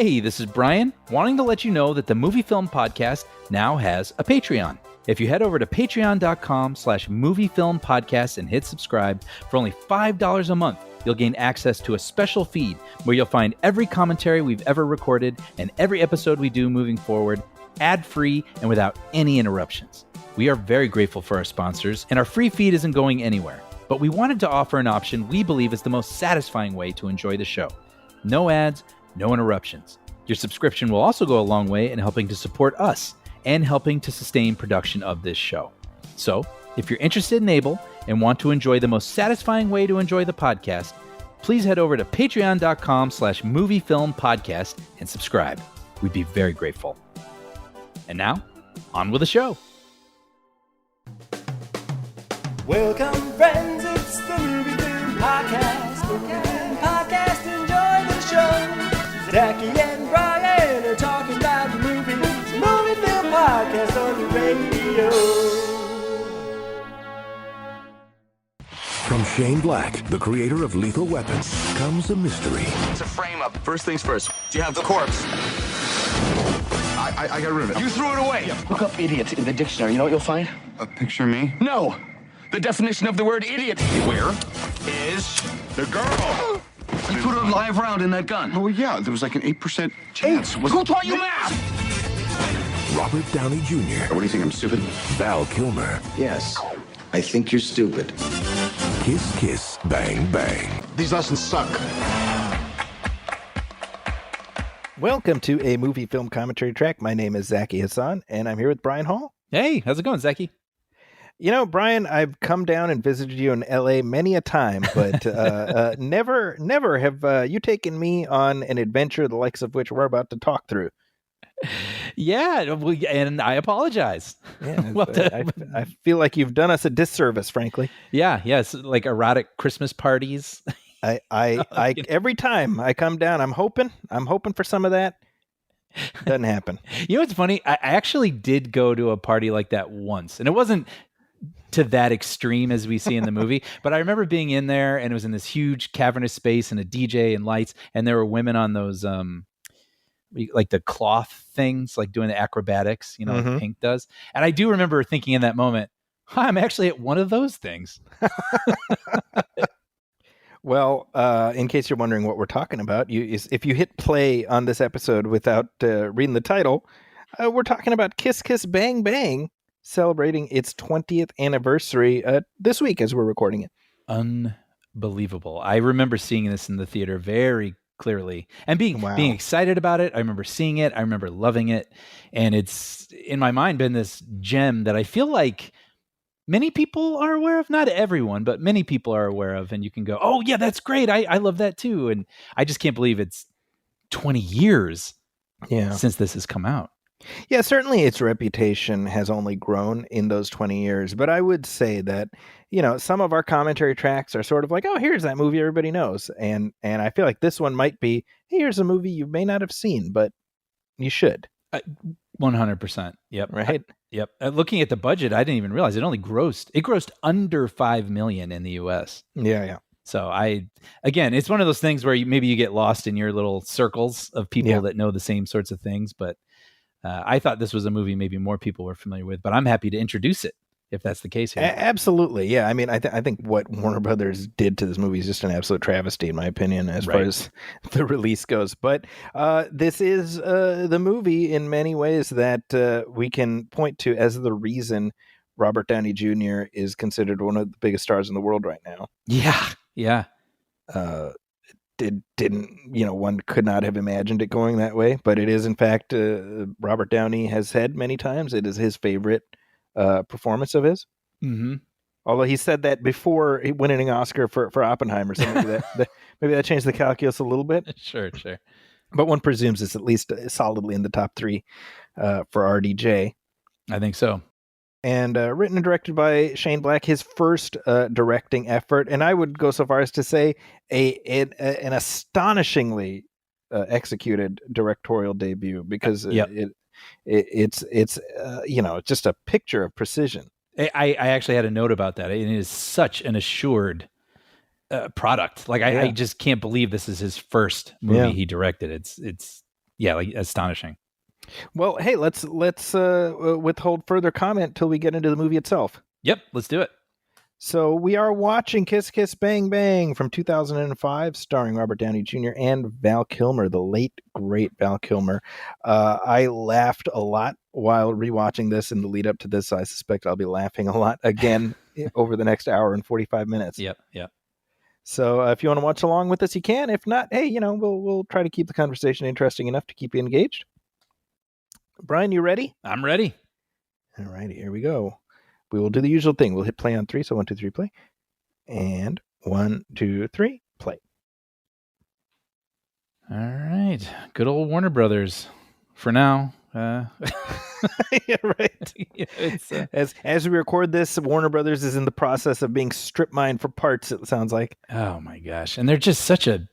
Hey, this is Brian, wanting to let you know that the MovieFilm podcast now has a Patreon. If you head over to patreon.com/moviefilmpodcast and hit subscribe for only $5 a month, you'll gain access to a special feed where you'll find every commentary we've ever recorded and every episode we do moving forward, ad-free and without any interruptions. We are very grateful for our sponsors, and our free feed isn't going anywhere. But we wanted to offer an option we believe is the most satisfying way to enjoy the show. No ads, no interruptions. Your subscription will also go a long way in helping to support us and helping to sustain production of this show. So, if you're interested and able and want to enjoy the most satisfying way to enjoy the podcast, please head over to patreon.com/moviefilmpodcast and subscribe. We'd be very grateful. And now, on with the show. Welcome, friends, it's the MovieFilm Podcast. MovieFilm Podcast, enjoy the show. Zachy and Brian are talking about the movies. MovieFilm Podcast on the radio. From Shane Black, the creator of Lethal Weapon, comes a mystery. It's a frame-up. First things first. Do you have the corpse? I got rid of it. You threw it away. Look up idiot in the dictionary. You know what you'll find? A picture of me? No. The definition of the word idiot. Where is the girl? You put a live round in that gun. Oh, yeah. There was like an 8% chance. Who taught you math? Robert Downey Jr. What do you think? I'm stupid? Val Kilmer. Yes, I think you're stupid. Kiss, kiss, bang, bang. These lessons suck. Welcome to a movie film commentary track. My name is Zachy Hassan, and I'm here with Brian Hall. Hey, how's it going, Zachy? You know, Brian, I've come down and visited you in LA many a time, but never have you taken me on an adventure the likes of which we're about to talk through. Yeah, and I apologize. Yeah, Well, I feel like you've done us a disservice, frankly. yes, like erotic Christmas parties. I every time I come down, I'm hoping for some of that. Doesn't happen. You know what's funny? I actually did go to a party like that once, and it wasn't to that extreme as we see in the movie, but I remember being in there, and it was in this huge cavernous space and a DJ and lights, and there were women on those like the cloth things, like doing the acrobatics, you know, like Pink does. And I do remember thinking in that moment, I'm actually at one of those things. Well, in case you're wondering what we're talking about, if you hit play on this episode without reading the title, we're talking about Kiss Kiss Bang Bang, celebrating its 20th anniversary this week as we're recording it. Unbelievable. I remember seeing this in the theater very clearly and being excited about it. I remember seeing it. I remember loving it. And it's, in my mind, been this gem that I feel like many people are aware of. Not everyone, but many people are aware of. And you can go, oh, yeah, that's great. I love that too. And I just can't believe it's 20 years since this has come out. Yeah, certainly its reputation has only grown in those 20 years. But I would say that, you know, some of our commentary tracks are sort of like, oh, here's that movie everybody knows. And I feel like this one might be, hey, here's a movie you may not have seen, but you should. 100%. Yep. Right? Yep. Looking at the budget, I didn't even realize it grossed under $5 million in the US. Yeah. So again, it's one of those things where maybe you get lost in your little circles of people that know the same sorts of things. But I thought this was a movie maybe more people were familiar with, but I'm happy to introduce it if that's the case here. Absolutely. Yeah. I mean, I think what Warner Brothers did to this movie is just an absolute travesty, in my opinion, as far as the release goes. But this is the movie in many ways that we can point to as the reason Robert Downey Jr. is considered one of the biggest stars in the world right now. Yeah. One could not have imagined it going that way, but it is, in fact, Robert Downey has said many times it is his favorite performance of his. Mm-hmm. Although he said that before winning an Oscar for Oppenheimer, so maybe that changed the calculus a little bit. Sure. But one presumes it's at least solidly in the top three for RDJ. I think so. And written and directed by Shane Black, his first directing effort, and I would go so far as to say an astonishingly executed directorial debut, because it's just a picture of precision. I actually had a note about that. It is such an assured product. Like I just can't believe this is his first movie he directed. It's Yeah, like astonishing. Well, hey, let's withhold further comment till we get into the movie itself. Yep, let's do it. So we are watching Kiss Kiss Bang Bang from 2005, starring Robert Downey Jr. and Val Kilmer, the late, great Val Kilmer. I laughed a lot while rewatching this in the lead up to this, so I suspect I'll be laughing a lot again over the next hour and 45 minutes. Yep. So if you want to watch along with us, you can. If not, hey, we'll try to keep the conversation interesting enough to keep you engaged. Brian, you ready? I'm ready. All righty, here we go. We will do the usual thing. We'll hit play on 3. So 1, 2, 3, play. And 1, 2, 3, play. All right. Good old Warner Brothers for now. Yeah, right. It's, as we record this, Warner Brothers is in the process of being strip mined for parts, it sounds like. oh my gosh. And they're just such a,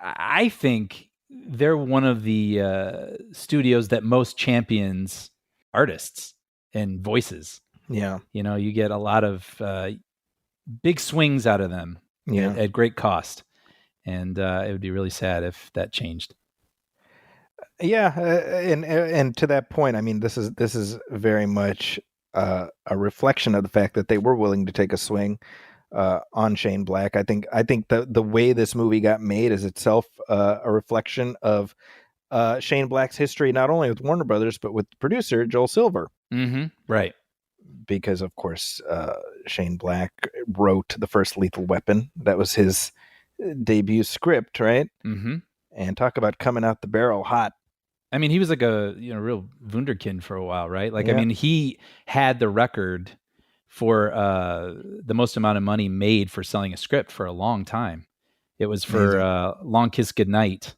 I think they're one of the studios that most champions artists and voices. Yeah. You get a lot of big swings out of them at great cost. And it would be really sad if that changed. Yeah, and to that point, I mean, this is very much a reflection of the fact that they were willing to take a swing on Shane Black. I think the way this movie got made is itself a reflection of Shane Black's history, not only with Warner Brothers but with producer Joel Silver. Mm-hmm. Right. Because of course, Shane Black wrote the first Lethal Weapon. That was his debut script, right? Mm-hmm. And talk about coming out the barrel hot. I mean, he was like a real wunderkind for a while, right? Like, Yeah. I mean, he had the record for the most amount of money made for selling a script for a long time. It was for Long Kiss Goodnight.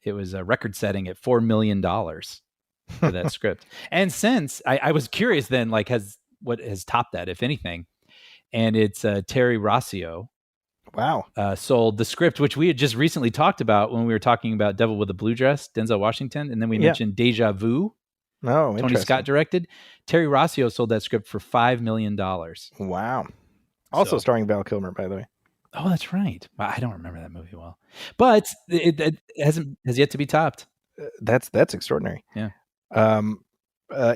It was a record setting at $4 million for that script. And since I was curious then, like, what has topped that, if anything? And it's Terry Rossio. Wow. Sold the script, which we had just recently talked about when we were talking about Devil with a Blue Dress, Denzel Washington. And then we mentioned Deja Vu. Oh, Tony Scott directed. Terry Rossio sold that script for $5 million. Wow. Also starring Val Kilmer, by the way. Oh, that's right. I don't remember that movie well. But it has yet to be topped. That's extraordinary. Yeah.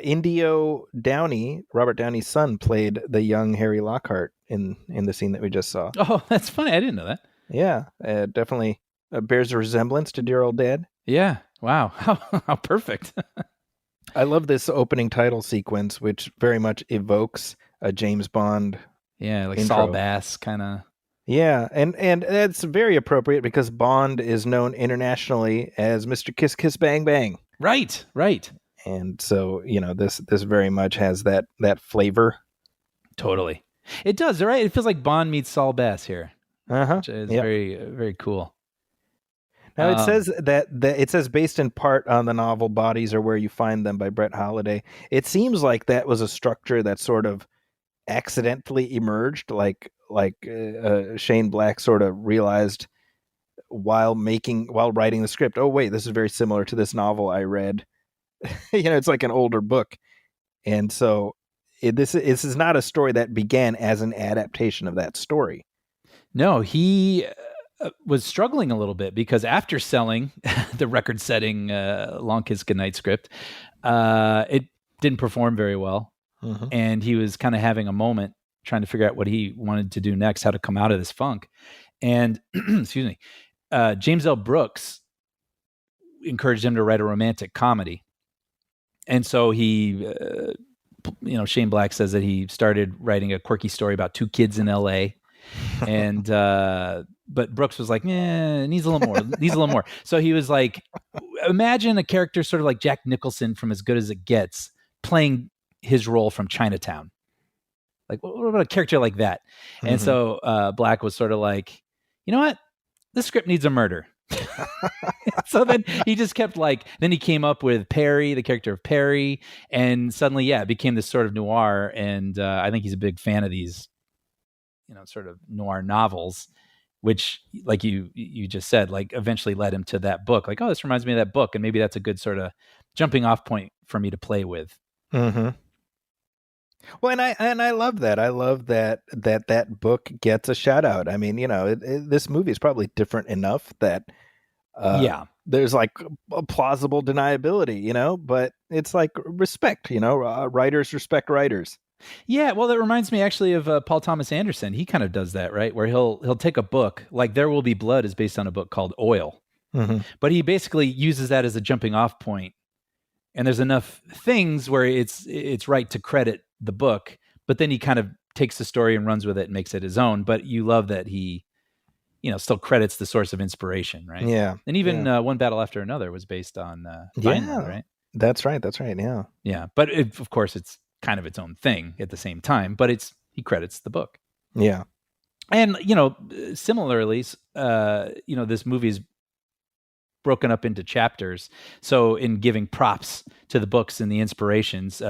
Indio Downey, Robert Downey's son, played the young Harry Lockhart in the scene that we just saw. Oh, that's funny. I didn't know that. Yeah, definitely bears a resemblance to dear old dad. Yeah. Wow. How perfect. I love this opening title sequence, which very much evokes a James Bond. Yeah, like intro. Saul Bass kind of. Yeah, and that's very appropriate because Bond is known internationally as Mr. Kiss Kiss Bang Bang. Right. And so, this very much has that flavor. Totally. It does, right? It feels like Bond meets Saul Bass here. Uh-huh. Which is very, very cool. Now it says that it says based in part on the novel Bodies Are Where You Find Them by Brett Holiday. It seems like that was a structure that sort of accidentally emerged, like Shane Black sort of realized while writing the script, oh wait, this is very similar to this novel I read. It's like an older book. And so this is not a story that began as an adaptation of that story. No, he was struggling a little bit because after selling the record-setting Long Kiss Goodnight script, it didn't perform very well. Mm-hmm. And he was kind of having a moment trying to figure out what he wanted to do next, how to come out of this funk. And, excuse me, James L. Brooks encouraged him to write a romantic comedy. And so he, Shane Black says that he started writing a quirky story about two kids in L.A., and but Brooks was like, needs a little more. So he was like, imagine a character sort of like Jack Nicholson from As Good as It Gets playing his role from Chinatown. Like, what about a character like that? Mm-hmm. And so Black was sort of like, you know what? This script needs a murder. So then he just kept then he came up with Perry, the character of Perry, and suddenly, it became this sort of noir. And I think he's a big fan of these, sort of noir novels, which, like you just said, eventually led him to that book. Like, oh, this reminds me of that book, and maybe that's a good sort of jumping off point for me to play with. Mm-hmm. Well, and I love that. I love that book gets a shout out. I mean, this movie is probably different enough that Yeah. There's like a plausible deniability, you know, but it's like respect, you know, writers respect writers. Yeah, well, that reminds me actually of Paul Thomas Anderson. He kind of does that, right? Where he'll take a book, like There Will Be Blood is based on a book called Oil. Mm-hmm. But he basically uses that as a jumping off point. And there's enough things where it's right to credit the book, but then he kind of takes the story and runs with it and makes it his own. But you love that he, you know, still credits the source of inspiration, right? Yeah. And even One Battle After Another was based on Vineland, right? That's right. Yeah. Yeah. But of course, it's kind of its own thing at the same time, but he credits the book. Yeah. And, you know, similarly, you know, this movie is broken up into chapters. So in giving props to the books and the inspirations,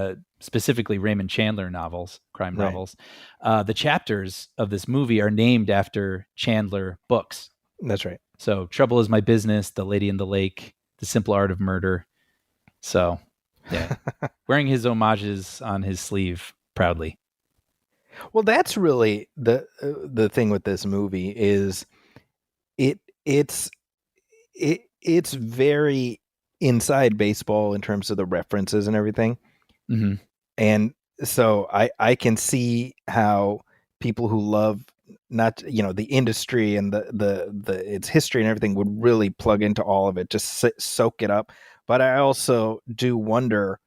specifically Raymond Chandler novels, crime novels, the chapters of this movie are named after Chandler books. That's right. So Trouble Is My Business, The Lady in the Lake, The Simple Art of Murder. So, yeah, wearing his homages on his sleeve proudly. Well, that's really the thing with this movie is it's very inside baseball in terms of the references and everything. Mm-hmm. And so I can see how people who love not, you know, the industry and the its history and everything would really plug into all of it, just soak it up. But I also do wonder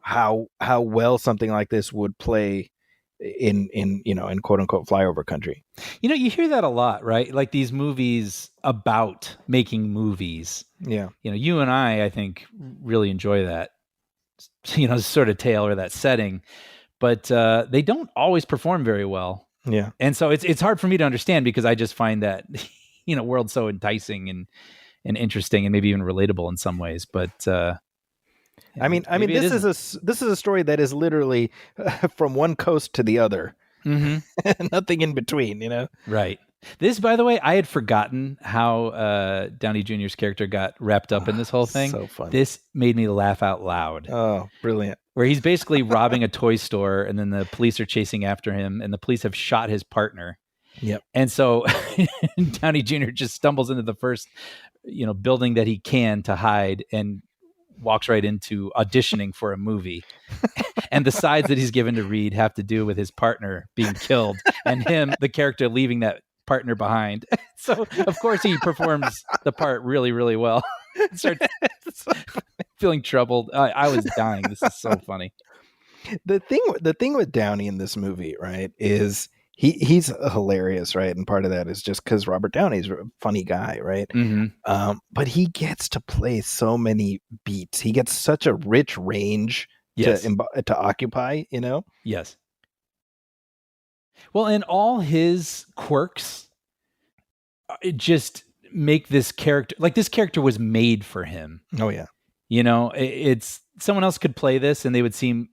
how well something like this would play in you know, in quote unquote flyover country. You know, you hear that a lot, right? Like these movies about making movies. Yeah. You know, you and I think really enjoy that, you know, sort of tale or that setting, but they don't always perform very well. Yeah. And so it's hard for me to understand because I just find that, you know, world so enticing and interesting and maybe even relatable in some ways. But I mean, this is a story that is literally from one coast to the other, nothing in between, you know? Right. This, by the way, I had forgotten how Downey Jr.'s character got wrapped up in this whole thing. So funny. This made me laugh out loud. Oh, brilliant. Where he's basically robbing a toy store and then the police are chasing after him and the police have shot his partner. Yep. And so Downey Jr. just stumbles into the first, you know, building that he can to hide and walks right into auditioning for a movie. And the sides that he's given to read have to do with his partner being killed and him, the character, leaving that partner behind. So of course he performs the part really, really well. Starts feeling troubled. I was dying. This is so funny. The thing with Downey in this movie, right, is he's hilarious, right? And part of that is just because Robert Downey's a funny guy, right? Mm-hmm. But he gets to play so many beats. He gets such a rich range to occupy, you know? Yes. Well, and all his quirks it just make this character, like this character was made for him. Oh, yeah. You know, it's someone else could play this and they would seem,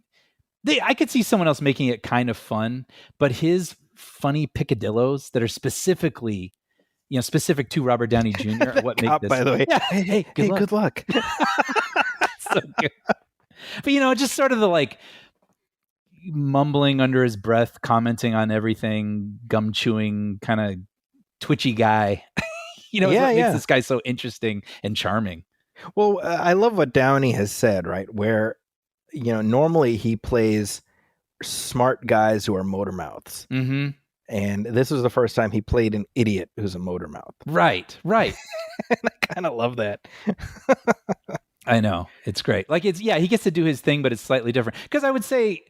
I could see someone else making it kind of fun, but his funny picadillos that are specifically, you know, specific to Robert Downey Jr. are what make this. By the way, yeah. hey, good luck. So good. But you know, just sort of the like mumbling under his breath, commenting on everything, gum chewing, kind of twitchy guy. You know, what makes this guy so interesting and charming. Well, I love what Downey has said, right? Where, you know, normally he plays smart guys who are motor mouths. Mm-hmm. And this was the first time he played an idiot who's a motor mouth. Right. And I kind of love that. I know. It's great. Like he gets to do his thing, but it's slightly different. Because I would say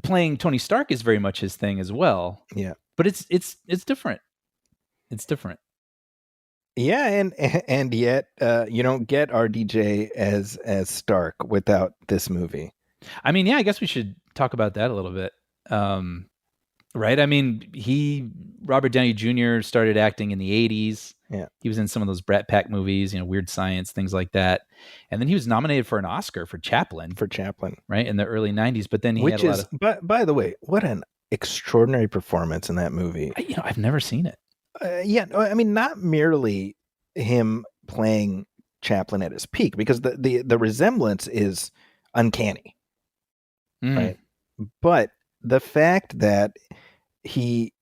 playing Tony Stark is very much his thing as well. Yeah. But it's different. It's different. Yeah, and yet you don't get RDJ as Stark without this movie. I mean, yeah, I guess we should talk about that a little bit. Right? I mean, Robert Downey Jr. started acting in the 80s. Yeah. He was in some of those Brat Pack movies, you know, Weird Science, things like that. And then he was nominated for an Oscar for Chaplin. Right? In the early 90s. But then he had a lot of... But by the way, what an extraordinary performance in that movie. I've never seen it. Yeah, I mean, not merely him playing Chaplin at his peak, because the resemblance is uncanny, right? But the fact that he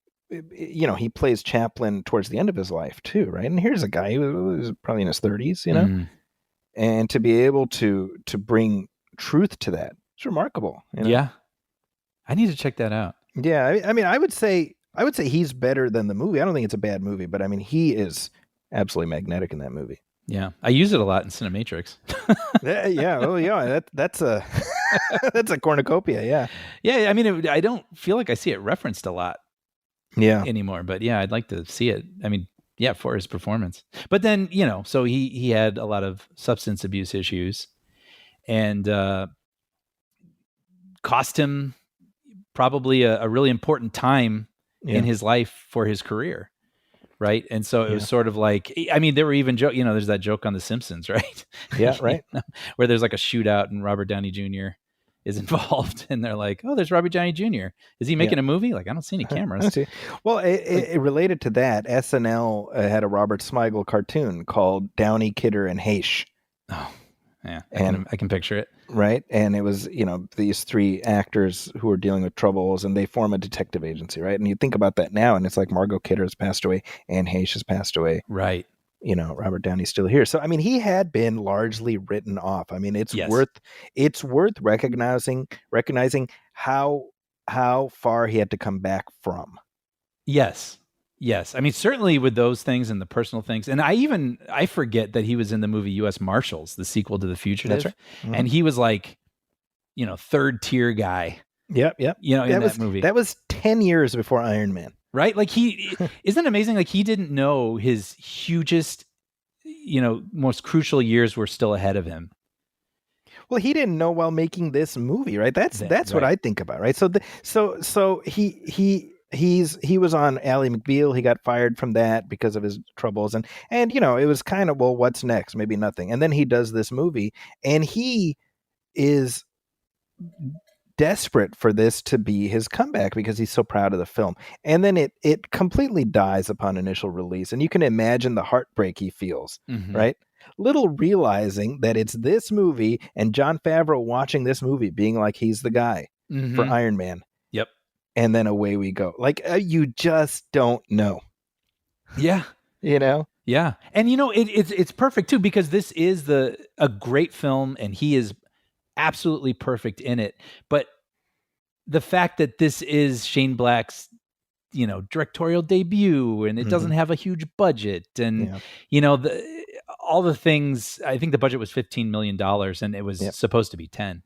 he plays Chaplin towards the end of his life too, right? And here's a guy who was probably in his 30s, Mhm. and to be able to bring truth to that, it's remarkable. Yeah. I need to check that out. Yeah. I mean, I would say he's better than the movie. I don't think it's a bad movie, but I mean, he is absolutely magnetic in that movie. Yeah. I use it a lot in Cinematrix. Yeah. Oh, yeah. That's a that's a cornucopia. Yeah. Yeah. I mean, I don't feel like I see it referenced a lot Yeah. anymore, but yeah, I'd like to see it. I mean, yeah, for his performance. But then, so he had a lot of substance abuse issues, and cost him probably a really important time in his life for his career. Right. And so it was sort of like, I mean, there were even there's that joke on The Simpsons, right? Yeah, right. Where there's like a shootout and Robert Downey Jr. is involved, and they're like, "Oh, there's Robert Downey Jr. Is he making a movie?" Like, I don't see any cameras. I see. Well, it related to that, SNL had a Robert Smigel cartoon called Downey, Kidder, and Haish. Oh, yeah. I can picture it. Right. And it was, these three actors who were dealing with troubles, and they form a detective agency. Right. And you think about that now, and it's like Margot Kidder has passed away, Anne Heche has passed away. Right. Robert Downey's still here. So, I mean, he had been largely written off. I mean, it's worth recognizing how far he had to come back from. Yes. I mean, certainly with those things and the personal things. And I forget that he was in the movie U.S. Marshals, the sequel to The Fugitive. That's right. Mm-hmm. And he was like, third tier guy. Yep. In that movie. That was 10 years before Iron Man. Right? Like isn't it amazing? Like he didn't know his hugest, most crucial years were still ahead of him. Well, he didn't know while making this movie, right? That's right. What I think about, right? So he was on Ally McBeal. He got fired from that because of his troubles, and it was kind of, well, what's next? Maybe nothing. And then he does this movie, and he is desperate for this to be his comeback because he's so proud of the film. And then it completely dies upon initial release, and you can imagine the heartbreak he feels, right? Little realizing that it's this movie and Jon Favreau watching this movie being like he's the guy for Iron Man. Yep. And then away we go. Like you just don't know. Yeah. Yeah. And it's perfect too, because this is a great film and he is absolutely perfect in it. But the fact that this is Shane Black's, directorial debut, and it doesn't have a huge budget, and all the things. I think the budget was $15 million, and it was supposed to be 10.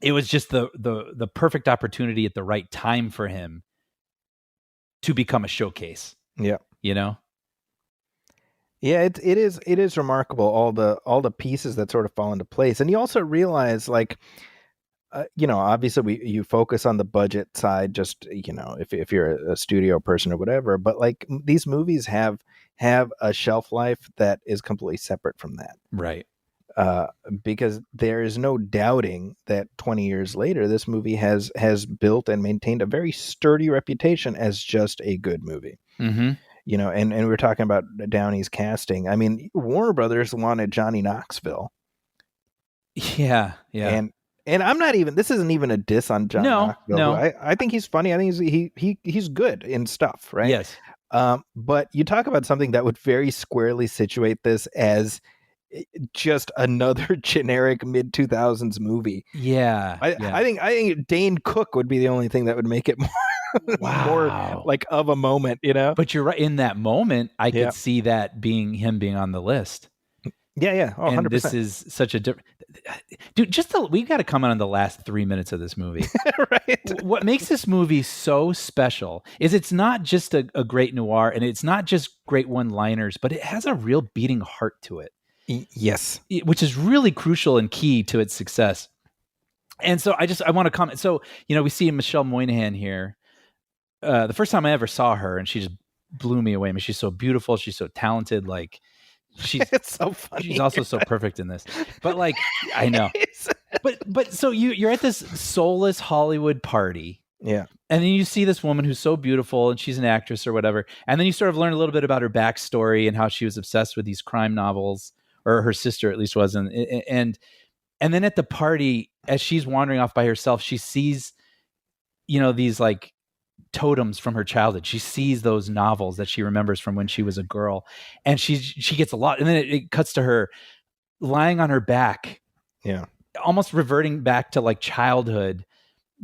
It was just the perfect opportunity at the right time for him to become a showcase. Yeah. Yeah, it is remarkable, all the pieces that sort of fall into place. And you also realize, like, obviously you focus on the budget side, just, if you're a studio person or whatever, but like these movies have a shelf life that is completely separate from that. Right. Because there is no doubting that 20 years later, this movie has built and maintained a very sturdy reputation as just a good movie. Mm-hmm. And we were talking about Downey's casting. I mean, Warner Brothers wanted Johnny Knoxville. Yeah. And I'm not even. This isn't even a diss on Johnny Knoxville. No. I think he's funny. I think he's good in stuff, right? Yes. But you talk about something that would very squarely situate this as just another generic mid 2000s movie. Yeah. I think Dane Cook would be the only thing that would make it more. Wow. More like of a moment, But you're right. In that moment, I could see that being on the list. Yeah. Oh, and 100%. This is such a different dude. We've got to comment on the last 3 minutes of this movie. Right. What makes this movie so special is it's not just a great noir, and it's not just great one-liners, but it has a real beating heart to it. Yes. Which is really crucial and key to its success. And so I want to comment. So, we see Michelle Moynihan here. The first time I ever saw her, and she just blew me away. I mean, she's so beautiful. She's so talented. Like, it's so funny. She's also so perfect in this. But like, I know. But so you're at this soulless Hollywood party. Yeah. And then you see this woman who's so beautiful, and she's an actress or whatever. And then you sort of learn a little bit about her backstory and how she was obsessed with these crime novels, or her sister at least was. And then at the party, as she's wandering off by herself, she sees, these like totems from her childhood. She sees those novels that she remembers from when she was a girl, and she gets a lot. And then it cuts to her lying on her back, almost reverting back to like childhood,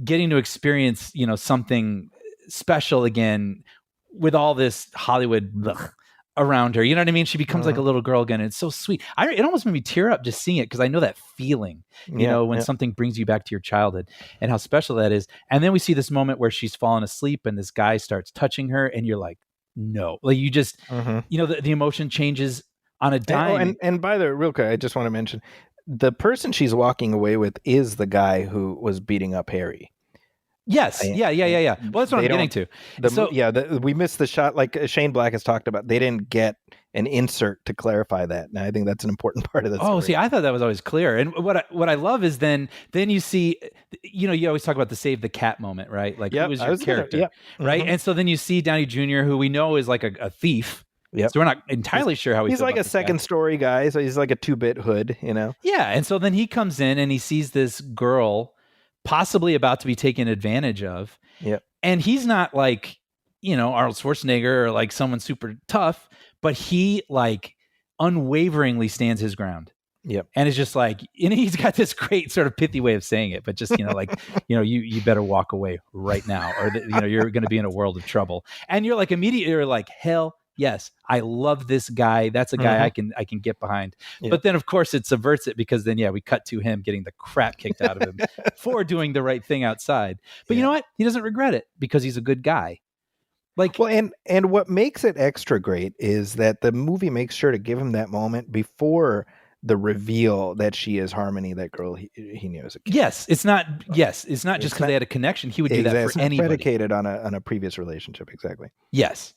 getting to experience, something special again with all this Hollywood around her. You know what I mean? She becomes like a little girl again. And it's so sweet. It almost made me tear up just seeing it, because I know that feeling, when something brings you back to your childhood and how special that is. And then we see this moment where she's fallen asleep and this guy starts touching her, and you're like, no, like you just, the emotion changes on a dime. And by the way, real quick, I just want to mention the person she's walking away with is the guy who was beating up Harry. Yes. Yeah. Well, that's what I'm getting to. We missed the shot. Like Shane Black has talked about, they didn't get an insert to clarify that. And I think that's an important part of this. Oh, see, I thought that was always clear. And what I love is then you see, you always talk about the save the cat moment, right? Like, who was your character, right? And so then you see Downey Jr., who we know is like a thief. Yep. So we're not entirely sure how he's like a second story guy. So he's like a 2-bit hood, Yeah. And so then he comes in and he sees this girl possibly about to be taken advantage of. Yeah. And he's not like, Arnold Schwarzenegger or like someone super tough, but he like unwaveringly stands his ground. Yep. And it's just like, he's got this great sort of pithy way of saying it, but just, like, you better walk away right now, or you're going to be in a world of trouble. And you're like, immediately you're like, hell yes, I love this guy. That's a guy I can get behind. Yeah. But then, of course, it subverts it, because then, we cut to him getting the crap kicked out of him for doing the right thing outside. But you know what? He doesn't regret it, because he's a good guy. Like, well, and what makes it extra great is that the movie makes sure to give him that moment before the reveal that she is Harmony, that girl he knew as a kid. Yes, it's not just because they had a connection. He would do that for anybody. Predicated on a previous relationship, exactly. Yes.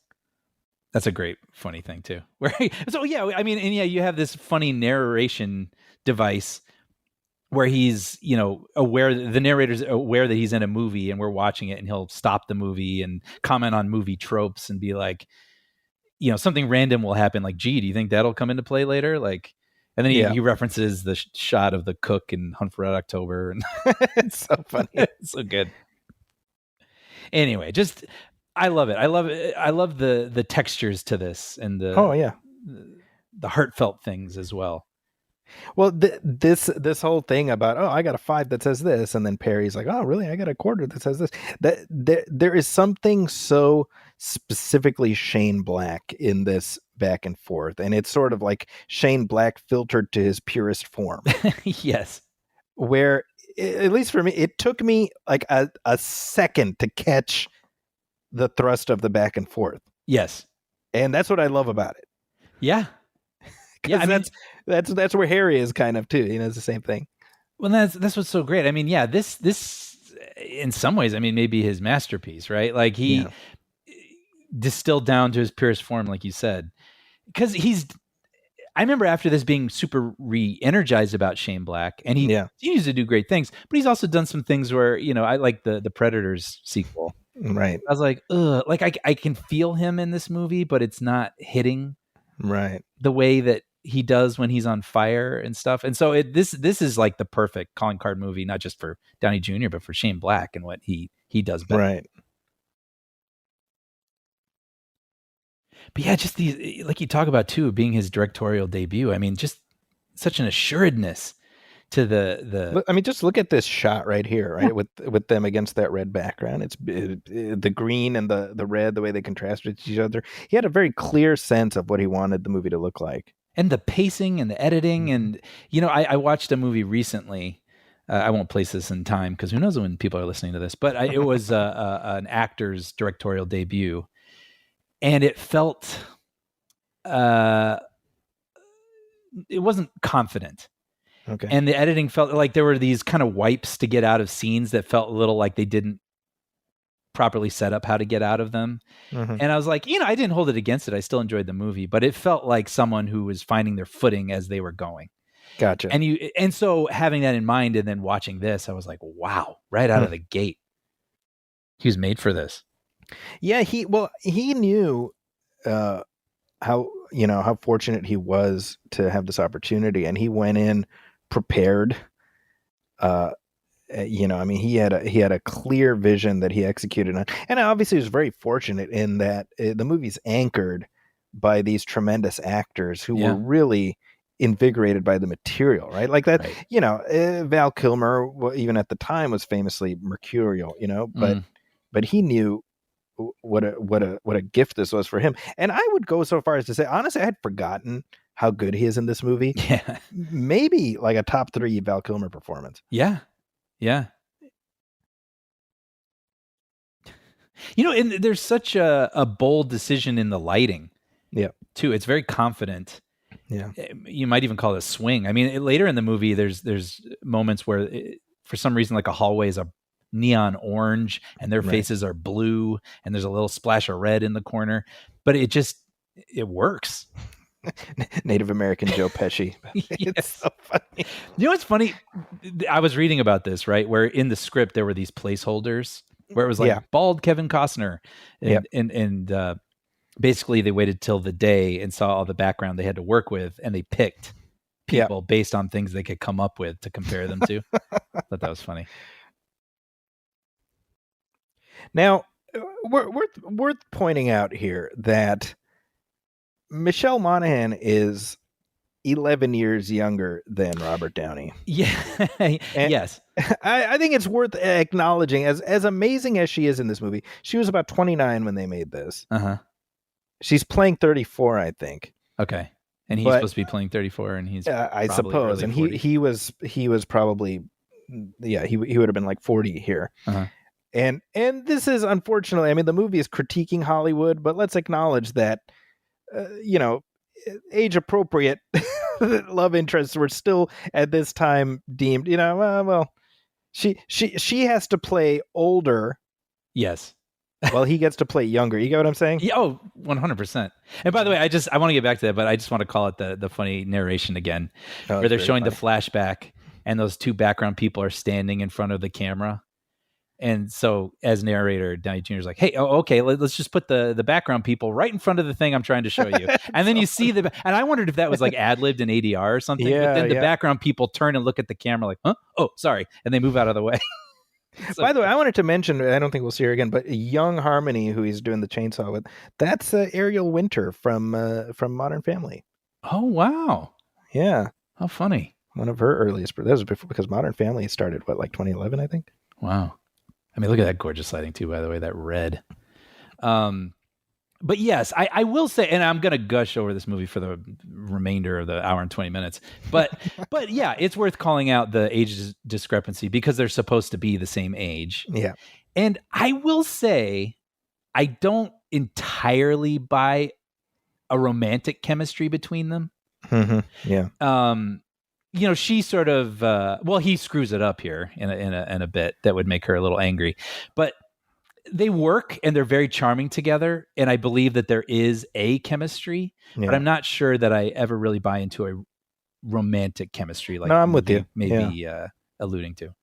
That's a great funny thing too. You have this funny narration device where he's, aware, the narrator's aware that he's in a movie and we're watching it, and he'll stop the movie and comment on movie tropes and be like, something random will happen. Like, gee, do you think that'll come into play later? Like, and then he references the shot of the cook in Hunt for Red October. And it's so funny. It's so good. Anyway, I love it. I love the textures to this, and the heartfelt things as well. Well, this whole thing about, I got a 5 that says this, and then Perry's like, oh, really? I got a 1/4 that says this. That there is something so specifically Shane Black in this back and forth, and it's sort of like Shane Black filtered to his purest form. Yes, where at least for me, it took me like a second to catch the thrust of the back and forth. Yes. And that's what I love about it. Yeah. Yeah. That's where Harry is kind of too, it's the same thing. Well, that's what's so great. I mean, this in some ways, maybe his masterpiece, right? Like he distilled down to his purest form, like you said, because I remember after this being super re-energized about Shane Black, and he continues to do great things, but he's also done some things where, I like the Predators sequel. Right. I was like, ugh, like I can feel him in this movie, but it's not hitting the way that he does when he's on fire and stuff. And so this is like the perfect calling card movie, not just for Downey Jr., but for Shane Black and what he does better. Right. But yeah, just these, like you talk about too, being his directorial debut. Just such an assuredness to the. Just look at this shot right here, right? Yeah. With them against that red background. It's the green and the red, the way they contrast with each other. He had a very clear sense of what he wanted the movie to look like. And the pacing and the editing. And, I watched a movie recently. I won't place this in time because who knows when people are listening to this, but it was an actor's directorial debut. And it felt, it wasn't confident. Okay. And the editing felt like there were these kind of wipes to get out of scenes that felt a little like they didn't properly set up how to get out of them. Mm-hmm. And I was like, I didn't hold it against it. I still enjoyed the movie, but it felt like someone who was finding their footing as they were going. Gotcha. And so having that in mind and then watching this, I was like, wow, right out of the gate. He was made for this. Yeah, he knew how fortunate he was to have this opportunity, and he went in prepared I mean, he had a clear vision that he executed on, and obviously he was very fortunate in that the movie's anchored by these tremendous actors who were really invigorated by the material, right? Like that, right. Val Kilmer, even at the time, was famously mercurial, but he knew what a gift this was for him. And I would go so far as to say, honestly, I had forgotten how good he is in this movie. Yeah, maybe like a top 3 Val Kilmer performance. Yeah. And there's such a bold decision in the lighting. Yeah, too. It's very confident. Yeah, you might even call it a swing. I mean, later in the movie, there's moments where, for some reason, like a hallway is a neon orange and their faces are blue, and there's a little splash of red in the corner, but it works. Native American Joe Pesci. It's so funny. You know what's funny? I was reading about this, right? Where in the script there were these placeholders where it was like bald Kevin Costner, and basically they waited till the day and saw all the background they had to work with, and they picked people based on things they could come up with to compare them to. Thought that was funny. Now, worth pointing out here that Michelle Monaghan is 11 years younger than Robert Downey. Yeah. Yes. I think it's worth acknowledging, as amazing as she is in this movie, she was about 29 when they made this. Uh-huh. She's playing 34, I think. Okay. And he's supposed to be playing 34, and he's I suppose. And he was probably, he would have been like 40 here. Uh-huh. And this is, unfortunately, I mean, the movie is critiquing Hollywood, but let's acknowledge that age appropriate love interests were still at this time deemed, she has to play older. Yes. Well, he gets to play younger. You get what I'm saying? Yeah, 100%. And by the way, I want to get back to that, but I just want to call it the funny narration again, where they're showing the flashback, and those two background people are standing in front of the camera. And so, as narrator, Downey Jr. is like, "Hey, okay, let's just put the background people right in front of the thing I'm trying to show you." And then you see and I wondered if that was like ad-libbed in ADR or something. Yeah, but then the background people turn and look at the camera like, "Huh? Oh, sorry," and they move out of the way. So, by the way, I wanted to mention, I don't think we'll see her again, but Young Harmony, who he's doing the chainsaw with, that's Ariel Winter from Modern Family. Oh, wow. Yeah. How funny. One of her earliest, that was before, because Modern Family started, 2011, I think? Wow. I mean, look at that gorgeous lighting too, by the way, that red. But yes, I will say, and I'm going to gush over this movie for the remainder of the hour and 20 minutes, but yeah, it's worth calling out the age discrepancy because they're supposed to be the same age. Yeah. And I will say, I don't entirely buy a romantic chemistry between them. Mm-hmm. Yeah. She sort of, he screws it up here in a bit that would make her a little angry, but they work and they're very charming together. And I believe that there is a chemistry, but I'm not sure that I ever really buy into a romantic chemistry. Like, no, I'm with you. Maybe alluding to.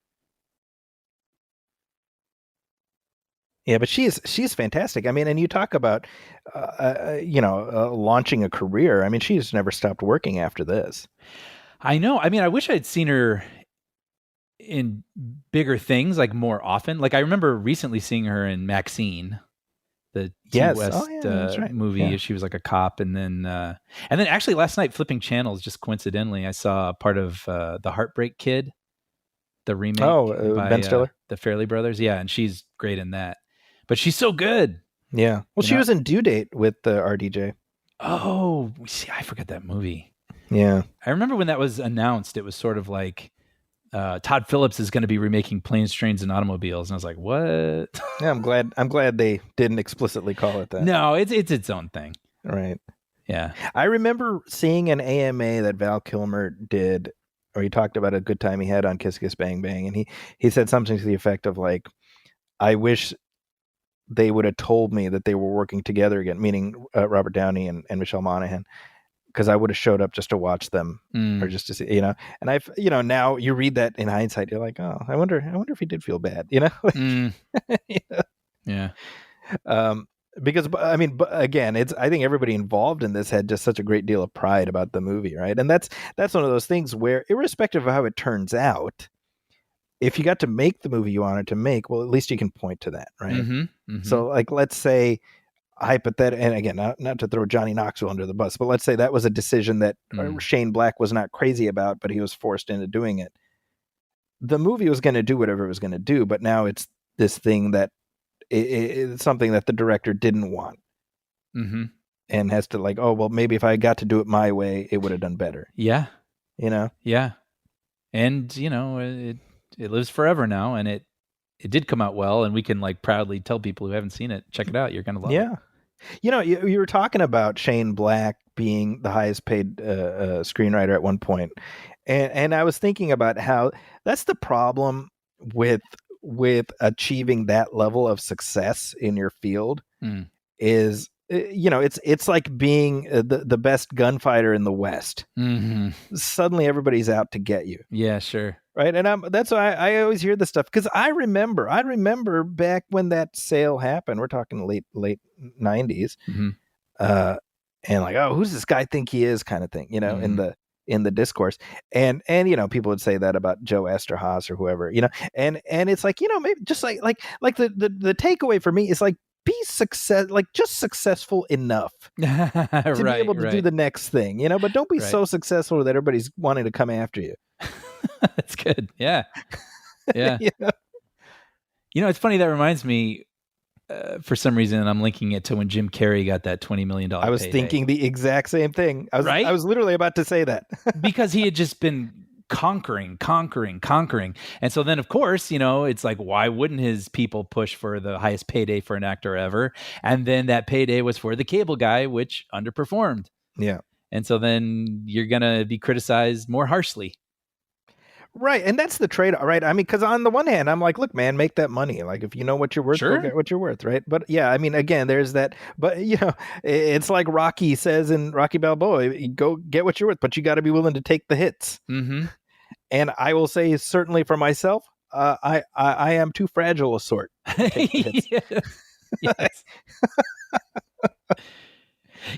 Yeah, but she's fantastic. I mean, and you talk about, launching a career. I mean, she's never stopped working after this. I know. I mean, I wish I'd seen her in bigger things, like more often. Like I remember recently seeing her in Maxine, the T West movie. Yeah. She was like a cop, and then actually last night flipping channels, just coincidentally, I saw part of the Heartbreak Kid, the remake. By Ben Stiller, the Farrelly brothers. Yeah, and she's great in that. But she's so good. Yeah. Well, she was in Due Date with RDJ. Oh, see, I forgot that movie. Yeah. I remember when that was announced, it was sort of like Todd Phillips is going to be remaking Planes, Trains, and Automobiles. And I was like, what? Yeah, I'm glad they didn't explicitly call it that. No, it's its own thing. Right. Yeah. I remember seeing an AMA that Val Kilmer did, or he talked about a good time he had on Kiss Kiss Bang Bang. And he said something to the effect of like, I wish they would have told me that they were working together again, meaning Robert Downey and Michelle Monaghan, because I would have showed up just to watch them or just to see, and I've, now you read that in hindsight, you're like, oh, I wonder if he did feel bad, Yeah. Because I mean, again, I think everybody involved in this had just such a great deal of pride about the movie. Right. And that's one of those things where, irrespective of how it turns out, if you got to make the movie you wanted to make, well, at least you can point to that, right? Mm-hmm. So, like, let's say, hypothetically, and again, not to throw Johnny Knoxville under the bus, but let's say that was a decision that Shane Black was not crazy about, but he was forced into doing it. The movie was going to do whatever it was going to do, but now it's this thing that it's something that the director didn't want. Mm-hmm. And has to like, oh, well, maybe if I got to do it my way, it would have done better. Yeah. You know? Yeah. And, you know, it lives forever now, and it did come out well, and we can like proudly tell people who haven't seen it, check it out. You're going to love it. Yeah. You know, you were talking about Shane Black being the highest paid screenwriter at one point. And I was thinking about how that's the problem with achieving that level of success in your field is, you know, it's like being the best gunfighter in the West. Mm-hmm. Suddenly everybody's out to get you. Yeah, sure. Right. And that's why I always hear this stuff, because I remember back when that sale happened. We're talking late 90s. Mm-hmm. And like, oh, who's this guy think he is, kind of thing, you know, in the discourse. And you know, people would say that about Joe Esterhazy or whoever, you know, and it's like, you know, maybe just like the takeaway for me is like, be just successful enough to be able to do the next thing, you know, but don't be so successful that everybody's wanting to come after you. That's good. Yeah. Yeah. Yeah. You know, it's funny. That reminds me, for some reason, I'm linking it to when Jim Carrey got that $20 million I was payday. thinking the exact same thing. I was literally about to say that. Because he had just been conquering. And so then, of course, you know, it's like, why wouldn't his people push for the highest payday for an actor ever? And then that payday was for the cable guy, which underperformed. Yeah. And so then you're going to be criticized more harshly. Right. And that's the trade, right? I mean, because on the one hand, I'm like, look, man, make that money. Like, if you know what you're worth, Sure. go get what you're worth, right? But yeah, I mean, again, there's that. But, you know, it's like Rocky says in Rocky Balboa, you go get what you're worth, but you got to be willing to take the hits. Mm-hmm. And I will say, certainly for myself, I am too fragile a sort to take the hits. Yes.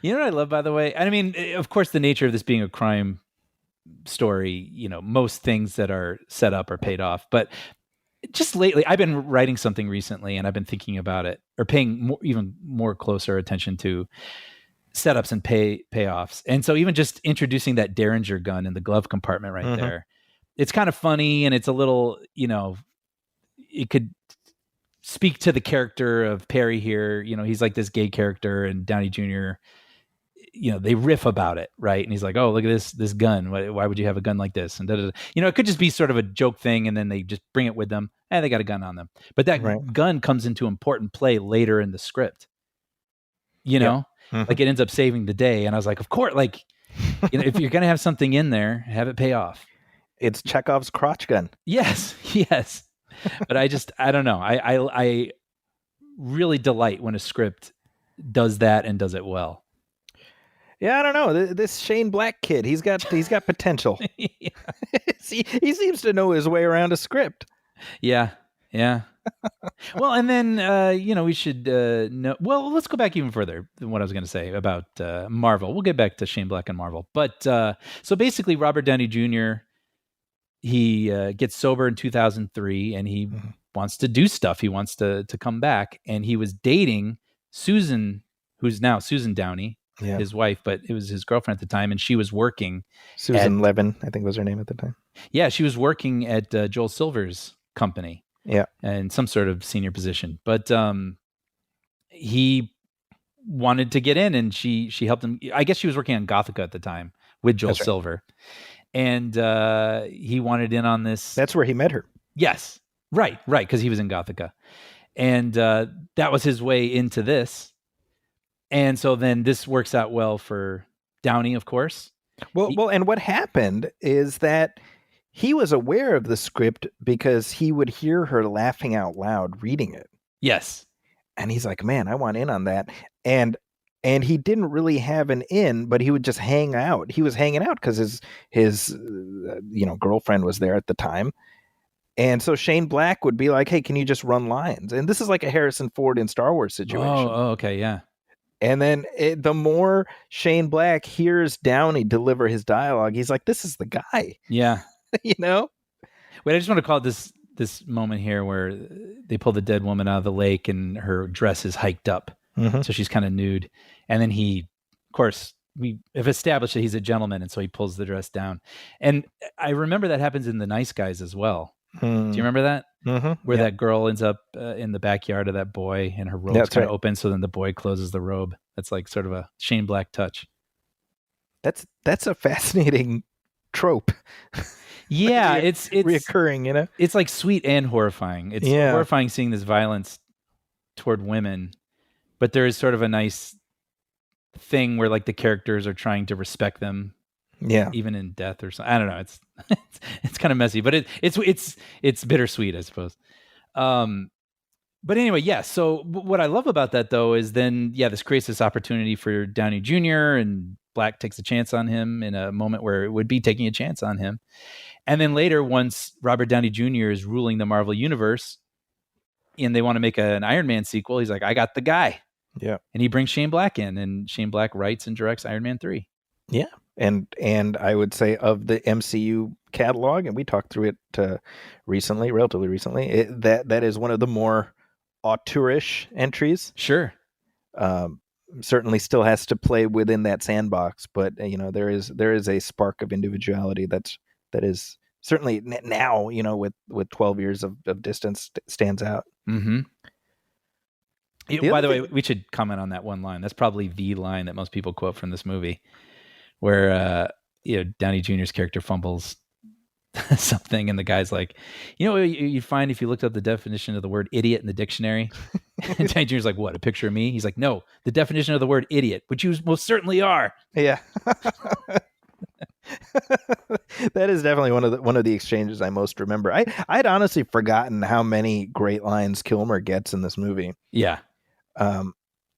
You know what I love, by the way? I mean, of course, the nature of this being a crime story, you know, most things that are set up are paid off. But just lately, I've been writing something recently, and I've been thinking about it, or paying even more closer attention to setups and payoffs. And so even just introducing that Derringer gun in the glove compartment right there, it's kind of funny, and it's a little, you know, it could speak to the character of Perry here. You know, he's like this gay character, and Downey Jr., you know, they riff about it, right? And he's like, oh, look at this gun. Why would you have a gun like this? And da-da-da. You know, it could just be sort of a joke thing, and then they just bring it with them, and they got a gun on them. But that gun comes into important play later in the script. You know, like it ends up saving the day. And I was like, of course, like, you know, if you're going to have something in there, have it pay off. It's Chekhov's crotch gun. Yes. But I don't know. I really delight when a script does that and does it well. Yeah, I don't know. This Shane Black kid, he's got potential. Yeah. he seems to know his way around a script. Yeah. Well, and then, you know, we should know. Well, let's go back even further than what I was going to say about Marvel. We'll get back to Shane Black and Marvel. But so basically, Robert Downey Jr., he gets sober in 2003, and he wants to do stuff. He wants to come back. And he was dating Susan, who's now Susan Downey. Yeah. His wife, but it was his girlfriend at the time, and she was working. Susan Levin, I think was her name at the time. Yeah, she was working at Joel Silver's company. Yeah, and some sort of senior position. But he wanted to get in, and she helped him. I guess she was working on Gothica at the time with Joel Silver, and he wanted in on this. That's where he met her. Yes, right, because he was in Gothica, and that was his way into this. And so then this works out well for Downey, of course. Well, and what happened is that he was aware of the script because he would hear her laughing out loud reading it. Yes. And he's like, man, I want in on that. And he didn't really have an in, but he would just hang out. He was hanging out because his girlfriend was there at the time. And so Shane Black would be like, hey, can you just run lines? And this is like a Harrison Ford in Star Wars situation. Oh, okay, yeah. And then the more Shane Black hears Downey deliver his dialogue, he's like, this is the guy. Yeah. You know? Wait, I just want to call this this moment here where they pull the dead woman out of the lake and her dress is hiked up. Mm-hmm. So she's kind of nude. And then of course, we have established that he's a gentleman. And so he pulls the dress down. And I remember that happens in The Nice Guys as well. Do you remember that? Mm-hmm. Where that girl ends up in the backyard of that boy and her robe's kind of open. So then the boy closes the robe. That's like sort of a Shane Black touch. That's a fascinating trope. Yeah, it's reoccurring, you know? It's like sweet and horrifying. It's horrifying seeing this violence toward women, but there is sort of a nice thing where like the characters are trying to respect them. Yeah. Even in death or something. I don't know. It's kind of messy, but it's bittersweet, I suppose. But anyway, yeah. So what I love about that though is then, this creates this opportunity for Downey Jr. and Black takes a chance on him in a moment where it would be taking a chance on him. And then later, once Robert Downey Jr. is ruling the Marvel Universe and they want to make an Iron Man sequel, he's like, I got the guy. Yeah. And he brings Shane Black in, and Shane Black writes and directs Iron Man 3. Yeah. And I would say of the MCU catalog, and we talked through it relatively recently, that is one of the more auteurish entries. Sure. Certainly still has to play within that sandbox, but there is a spark of individuality that is certainly now, with 12 years of distance stands out. Mm-hmm. By the way, we should comment on that one line. That's probably the line that most people quote from this movie, where Downey Jr.'s character fumbles something, and the guy's like, you'd find if you looked up the definition of the word idiot in the dictionary. And Downey Jr.'s like, what, a picture of me? He's like, no, the definition of the word idiot, which you most certainly are. Yeah. That is definitely one of the exchanges I most remember. I'd honestly forgotten how many great lines Kilmer gets in this movie. Yeah. And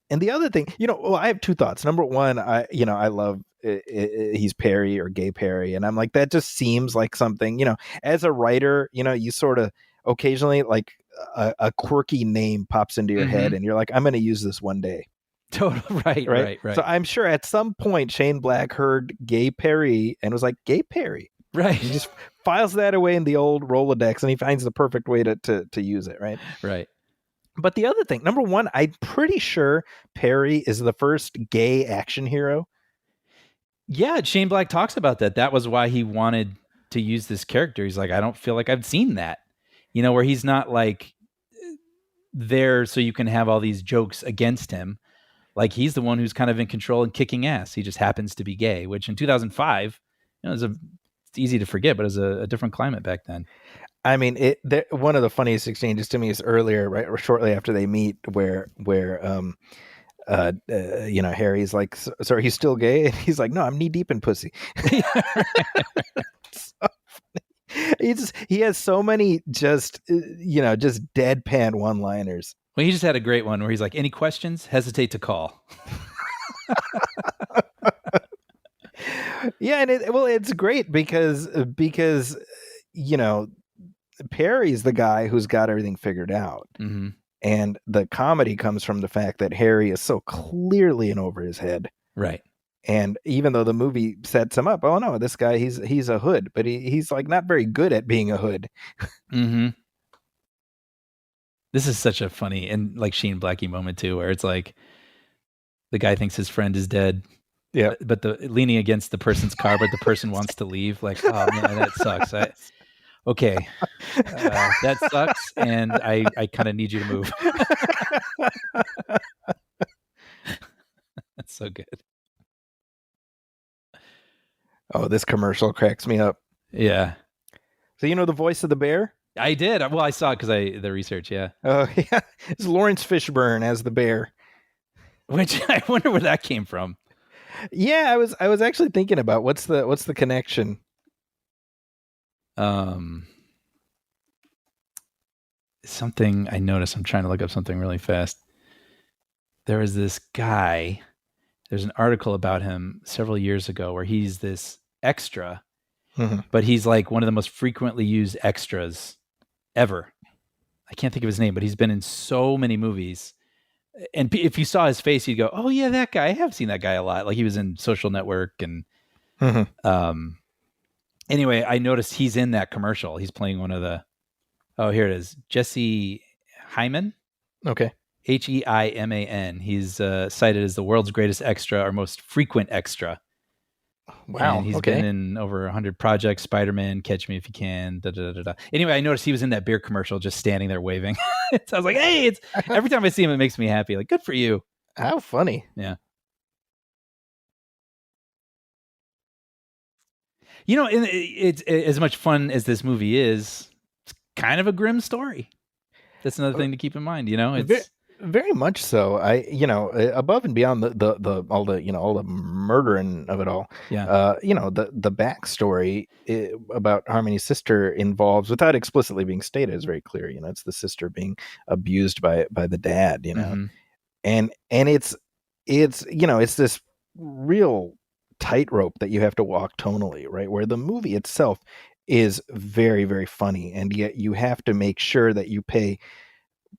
the other thing, I have two thoughts. Number one, I love he's Perry or Gay Perry, and I'm like, that just seems like something, as a writer, you sort of occasionally like a quirky name pops into your head, and you're like, I'm going to use this one day. Total right. So I'm sure at some point Shane Black heard Gay Perry and was like, Gay Perry. Right. He just files that away in the old Rolodex, and he finds the perfect way to use it. Right. Right. But the other thing, number one, I'm pretty sure Perry is the first gay action hero. Yeah, Shane Black talks about that. That was why he wanted to use this character. He's like, I don't feel like I've seen that, where he's not like there so you can have all these jokes against him. Like he's the one who's kind of in control and kicking ass. He just happens to be gay, which in 2005, it's easy to forget, but it was a different climate back then. I mean, one of the funniest exchanges to me is earlier, right, or shortly after they meet, where Harry's like, "So are you still gay?" And he's like, "No, I'm knee deep in pussy." So funny. He has so many just deadpan one-liners. Well, he just had a great one where he's like, "Any questions? Hesitate to call." Yeah, and it's great because Perry's the guy who's got everything figured out. Mm-hmm. And the comedy comes from the fact that Harry is so clearly in over his head. Right. And even though the movie sets him up, oh no, this guy, he's a hood, but he's like not very good at being a hood. Mm-hmm. This is such a funny and like Shane Blacky moment too, where it's like the guy thinks his friend is dead. Yeah. But the leaning against the person's car, but the person wants to leave. Like, oh man, that sucks. Okay, that sucks, and I kind of need you to move. That's so good. Oh, this commercial cracks me up. Yeah. So the voice of the bear? I did. Well, I saw it because the research. Yeah. Oh yeah, it's Lawrence Fishburne as the bear. Which I wonder where that came from. Yeah, I was actually thinking about what's the connection. Something I noticed. I'm trying to look up something really fast. There was this guy. There's an article about him several years ago where he's this extra, but he's like one of the most frequently used extras ever. I can't think of his name, but he's been in so many movies. And if you saw his face, you'd go, "Oh yeah, that guy. I have seen that guy a lot." Like he was in Social Network, and anyway, I noticed he's in that commercial. He's playing one of the Oh, here it is. Jesse Hyman. Okay. Heiman. He's cited as the world's greatest extra or most frequent extra. Wow. And he's okay. been in over 100 projects. Spider-Man, Catch Me If You Can. Da, da, da, da. Anyway, I noticed he was in that beer commercial, just standing there waving. So I was like, "Hey!" It's every time I see him, it makes me happy. Like, good for you. How funny. Yeah. You know, it's as much fun as this movie is. It's kind of a grim story. That's another thing to keep in mind. You know, it's very much so. Above and beyond all the murdering of it all. Yeah. The backstory about Harmony's sister involves, without explicitly being stated, is very clear. You know, it's the sister being abused by the dad. You know, Mm-hmm. and it's this real tightrope that you have to walk tonally, right? Where the movie itself is very, very funny, and yet you have to make sure that you pay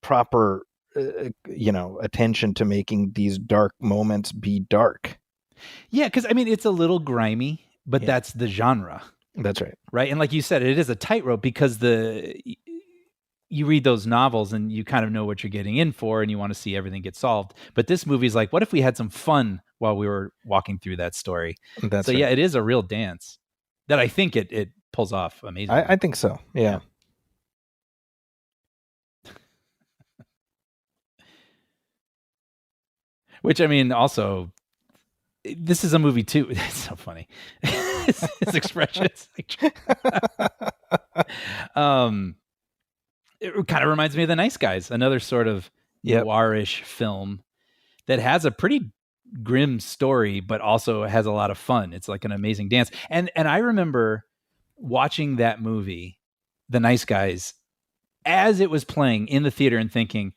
proper attention to making these dark moments be dark. Yeah, because I mean, it's a little grimy, but that's the genre. That's right. Right. And like you said, it is a tightrope because you read those novels and you kind of know what you're getting in for and you want to see everything get solved. But this movie's like, what if we had some fun while we were walking through that story? That's so right. Yeah, it is a real dance that I think it pulls off amazingly. I think so. Yeah. Which, I mean, also, this is a movie too. It's so funny. His expressions. It kind of reminds me of The Nice Guys, another sort of noirish film that has a pretty grim story, but also has a lot of fun. It's like an amazing dance. And I remember watching that movie, The Nice Guys, as it was playing in the theater and thinking,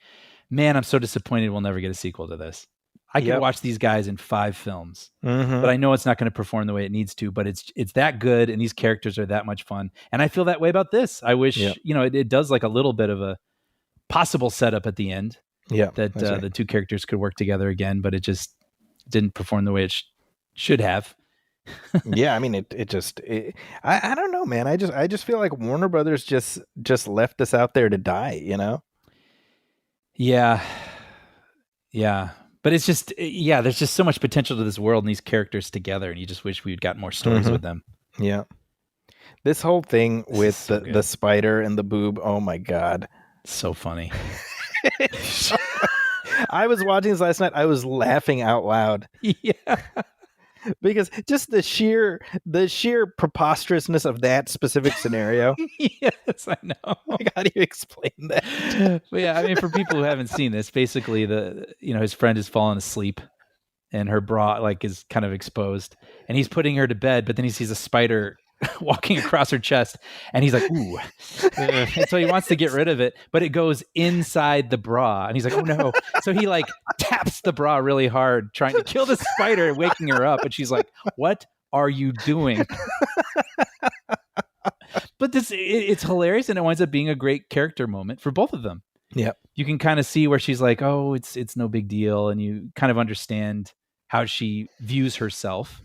man, I'm so disappointed we'll never get a sequel to this. I could watch these guys in 5 films, but I know it's not going to perform the way it needs to, but it's that good. And these characters are that much fun. And I feel that way about this. I wish, it does like a little bit of a possible setup at the end. Yeah. That the two characters could work together again, but it just didn't perform the way it should have. Yeah. I mean, I don't know, man. I just feel like Warner Brothers just left us out there to die, you know? Yeah. Yeah. But it's just, there's just so much potential to this world and these characters together, and you just wish we'd got more stories with them. Yeah. This whole thing with the spider and the boob, oh my God. So funny. I was watching this last night. I was laughing out loud. Yeah. Because just the sheer preposterousness of that specific scenario. Yes, I know. Like, how do you explain that? But yeah, I mean, for people who haven't seen this, basically his friend has fallen asleep and her bra is kind of exposed and he's putting her to bed, but then he sees a spider walking across her chest and he's like, ooh. And so he wants to get rid of it, but it goes inside the bra and he's like, oh no. So he taps the bra really hard, trying to kill the spider, waking her up. And she's like, what are you doing? But it's hilarious, and it winds up being a great character moment for both of them. Yeah. You can kind of see where she's like, oh, it's no big deal. And you kind of understand how she views herself.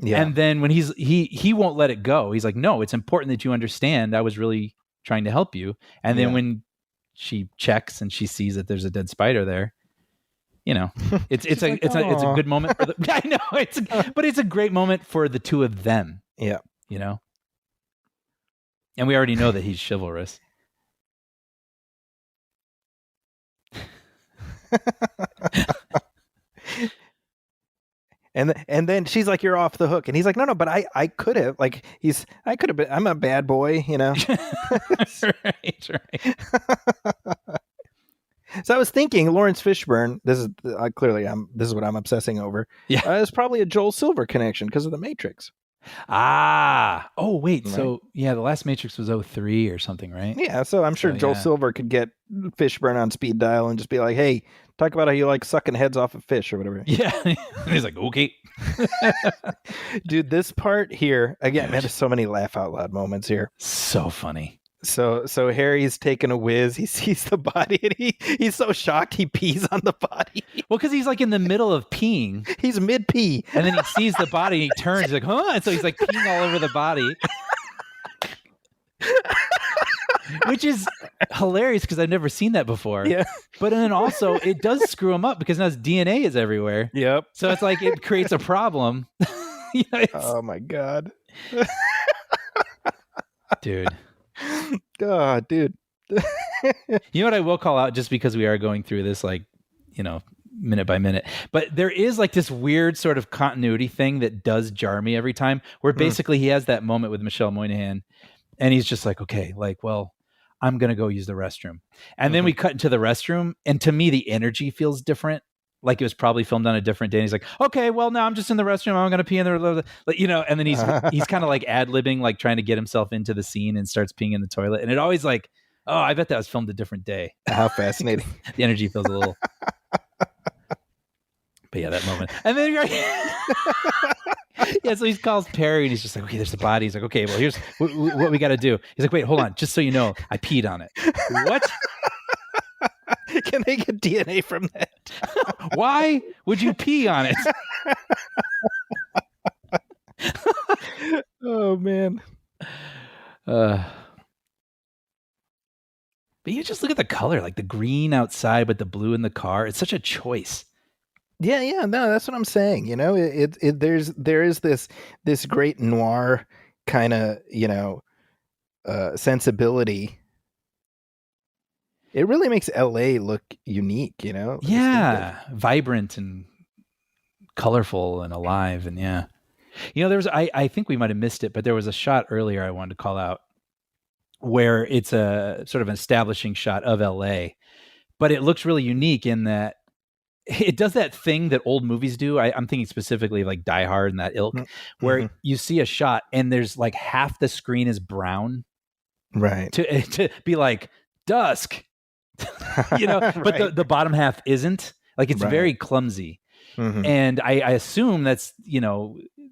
Yeah. And then when he won't let it go. He's like, no, it's important that you understand I was really trying to help you. And then when she checks and she sees that there's a dead spider there, it's a good moment for I know but it's a great moment for the two of them. Yeah. And we already know that he's chivalrous. And then she's like, you're off the hook. And he's like, no, but I could have. I'm a bad boy, Right. So I was thinking Lawrence Fishburne, this is what I'm obsessing over. Yeah. It's probably a Joel Silver connection because of The Matrix. Oh, wait. Right. So, the last Matrix was 2003 or something, right? Yeah, so I'm sure Joel Silver could get Fishburne on speed dial and just be like, hey, talk about how you like sucking heads off of fish or whatever. Yeah. He's like, okay. Dude, this part here, again, man, there's so many laugh out loud moments here. So funny. So Harry's taking a whiz. He sees the body and he's so shocked he pees on the body. Well, because he's in the middle of peeing. He's mid pee. And then he sees the body and he turns. He's like, huh? And so he's peeing all over the body. which is hilarious because I've never seen that before. Yeah. But then also it does screw him up because now his DNA is everywhere. Yep. So it's like it creates a problem. Oh my God. Dude. God, dude. You know what I will call out, just because we are going through this, like, minute by minute, but there is like this weird sort of continuity thing that does jar me every time, where basically he has that moment with Michelle Moynihan and he's just like, okay, like, well, I'm going to go use the restroom. And then we cut into the restroom, and to me, the energy feels different. Like it was probably filmed on a different day. And he's like, okay, well, now I'm just in the restroom. I'm going to pee in there. And then he's kind of like ad-libbing, like trying to get himself into the scene, and starts peeing in the toilet. And it always like, oh, I bet that was filmed a different day. How fascinating. The energy feels a little. But yeah, that moment. And then yeah, so he calls Perry and he's just like, okay, there's the body. He's like, okay, well, here's what we got to do. He's like, wait, hold on. Just so you know, I peed on it. What? Can they get DNA from that? Why would you pee on it? Oh, man. But you just look at the color, like the green outside, but the blue in the car. It's such a choice. Yeah, no, that's what I'm saying. There is this great noir kind of, sensibility. It really makes LA look unique, Yeah, vibrant and colorful and alive, and yeah. I think we might have missed it, but there was a shot earlier I wanted to call out where it's a sort of an establishing shot of LA, but it looks really unique in that it does that thing that old movies do. I'm thinking specifically like Die Hard and that ilk, where you see a shot and there's like half the screen is brown, right? To be like dusk, but right. the bottom half isn't. Like it's very clumsy, and I assume that's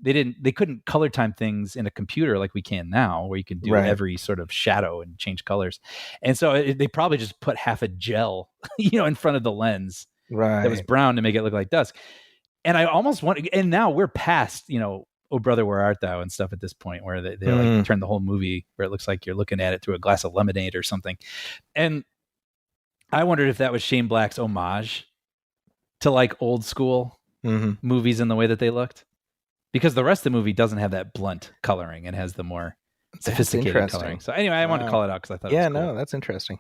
they couldn't color time things in a computer like we can now, where you can do every sort of shadow and change colors, and so they probably just put half a gel, in front of the lens. Right. That was brown to make it look like dusk. And I almost want, and now we're past, Oh Brother, Where Art Thou and stuff at this point, where they like turn the whole movie where it looks like you're looking at it through a glass of lemonade or something. And I wondered if that was Shane Black's homage to like old school movies in the way that they looked, because the rest of the movie doesn't have that blunt coloring and has the more sophisticated coloring. So anyway, I wanted to call it out because I thought it was cool. No, that's interesting.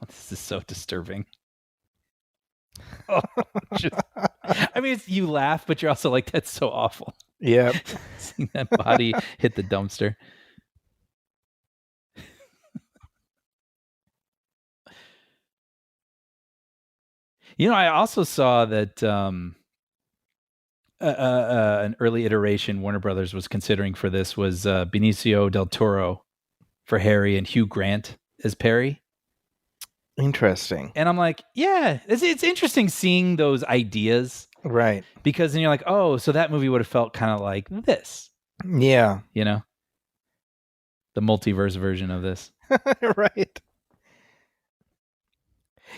This is so disturbing. You laugh, but you're also like, that's so awful. Yeah. Seeing that body hit the dumpster. I also saw that an early iteration Warner Brothers was considering for this was Benicio del Toro for Harry and Hugh Grant as Perry. Interesting. And I'm like, yeah, it's interesting seeing those ideas. Right. Because then you're like, oh, so that movie would have felt kind of like this. Yeah. The multiverse version of this. Right.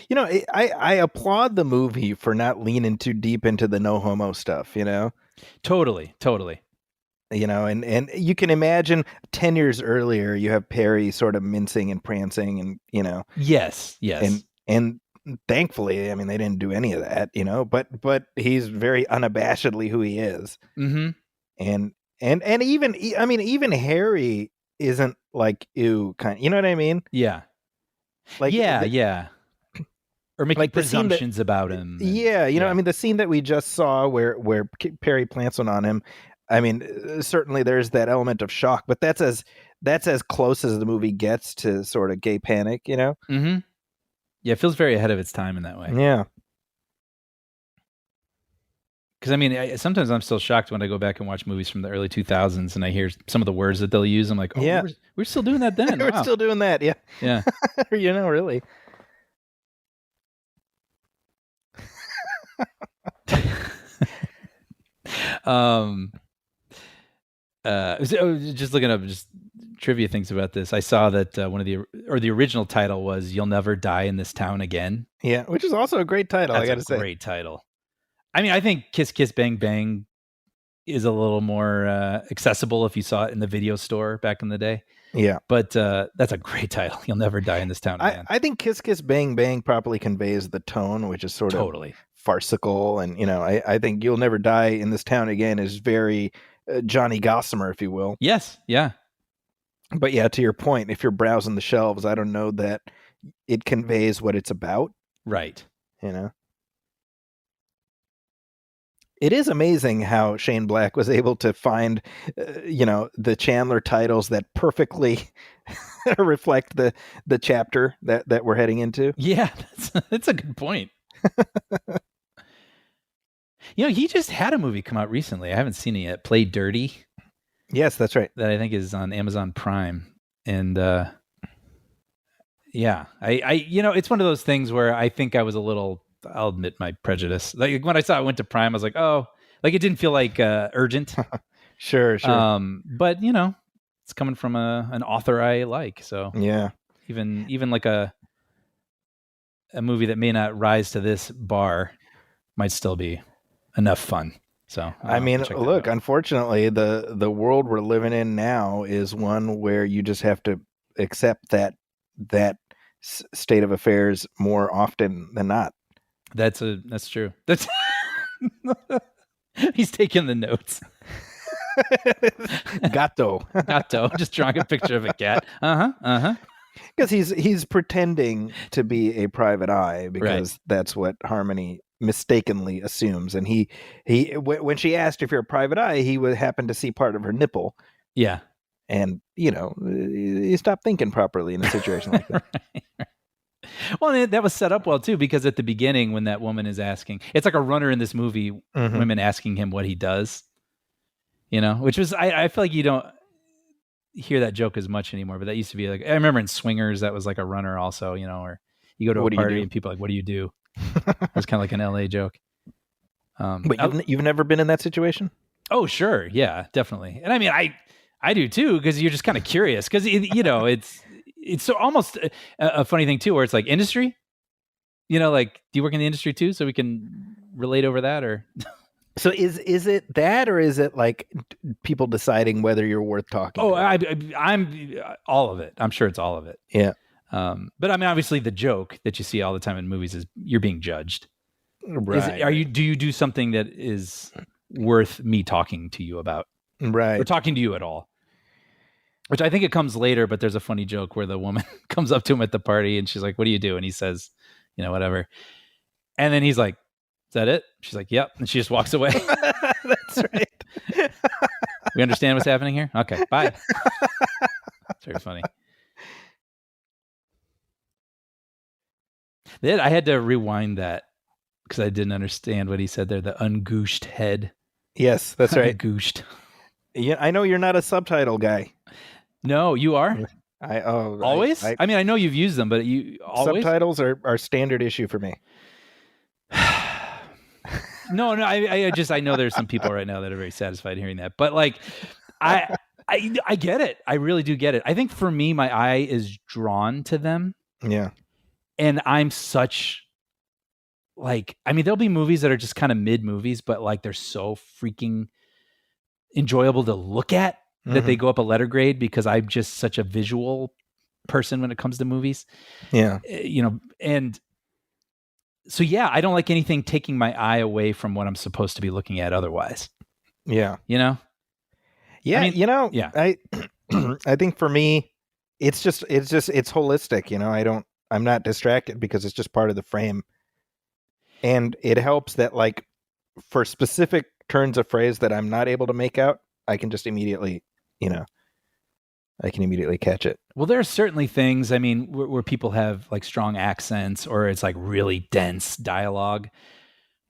I applaud the movie for not leaning too deep into the no homo stuff, Totally. And you can imagine 10 years earlier, you have Perry sort of mincing and prancing and, Yes. And thankfully, they didn't do any of that, but he's very unabashedly who he is. Mm-hmm. And even Harry isn't like, ew, kind, you know what I mean? Yeah. Like, yeah. Or making like presumptions about him. Yeah. The scene that we just saw where Perry plants one on him, certainly there's that element of shock, but that's as close as the movie gets to sort of gay panic, Mm-hmm. Yeah, it feels very ahead of its time in that way. Yeah. Because sometimes I'm still shocked when I go back and watch movies from the early 2000s and I hear some of the words that they'll use. I'm like, oh, yeah, we're still doing that then. We're still doing that. Yeah. Yeah. Really. Just looking up just trivia things about this. I saw that the original title was "You'll Never Die in This Town Again." Yeah, which is also a great title. That's I got to say, great title. I think "Kiss Kiss Bang Bang" is a little more accessible if you saw it in the video store back in the day. Yeah. But that's a great title. You'll Never Die in This Town Again. I think Kiss Kiss Bang Bang properly conveys the tone, which is sort of farcical. And, I think You'll Never Die in This Town Again is very Johnny Gossamer, if you will. Yes. Yeah. But yeah, to your point, if you're browsing the shelves, I don't know that it conveys what it's about. Right. It is amazing how Shane Black was able to find, the Chandler titles that perfectly reflect the chapter that we're heading into. Yeah, that's a good point. He just had a movie come out recently. I haven't seen it yet. Play Dirty. Yes, that's right. That I think is on Amazon Prime. And yeah, I it's one of those things where I think I was a little, I'll admit my prejudice. Like when I saw it went to Prime, I was like, oh, like it didn't feel like urgent. Sure. But it's coming from an author I like. So yeah, even like a movie that may not rise to this bar might still be enough fun. So I mean, look, unfortunately, the world we're living in now is one where you just have to accept that state of affairs more often than not. That's true. That's he's taking the notes. Gato, just drawing a picture of a cat. Because he's pretending to be a private eye because that's what Harmony mistakenly assumes. And he when she asked if you're a private eye, he would happen to see part of her nipple. Yeah, and you stop thinking properly in a situation like that. Right. Well, that was set up well too, because at the beginning when that woman is asking, it's like a runner in this movie, women asking him what he does. Which was I feel like you don't hear that joke as much anymore, but that used to be like, I remember in Swingers that was like a runner also, or you go to a party and people are like, what do you do? It was kind of like an LA joke. But you've never been in that situation? Oh, sure. Yeah, definitely. And I mean, I do too, because you're just kind of curious because, it's so almost a funny thing too, where it's like industry, like, do you work in the industry too? So we can relate over that or... So is it that, or is it like people deciding whether you're worth talking to? I'm all of it. I'm sure it's all of it. Yeah. But I mean, obviously the joke that you see all the time in movies is you're being judged. Right. Do you do something that is worth me talking to you about? Right. Or talking to you at all? Which I think it comes later, but there's a funny joke where the woman comes up to him at the party and she's like, what do you do? And he says, whatever. And then he's like, is that it? She's like, yep. And she just walks away. That's right. We understand what's happening here? Okay, bye. It's very funny. Then I had to rewind that because I didn't understand what he said there. The ungooshed head. Yes, that's right. Ungooshed. Yeah, I know you're not a subtitle guy. No, you are? Always? I mean, I know you've used them, but you always? Subtitles are standard issue for me. No, I know there's some people right now that are very satisfied hearing that. But like, I get it. I really do get it. I think for me, my eye is drawn to them. Yeah. And I'm such like, I mean, there'll be movies that are just kind of mid movies, but like they're so freaking enjoyable to look at that they go up a letter grade because I'm just such a visual person when it comes to movies. Yeah. And so, yeah, I don't like anything taking my eye away from what I'm supposed to be looking at otherwise. Yeah. Yeah. I mean, yeah. I think for me, it's holistic. I'm not distracted because it's just part of the frame. And it helps that like for specific turns of phrase that I'm not able to make out, I can just immediately, catch it. Well, there are certainly things, I mean, where people have like strong accents or it's like really dense dialogue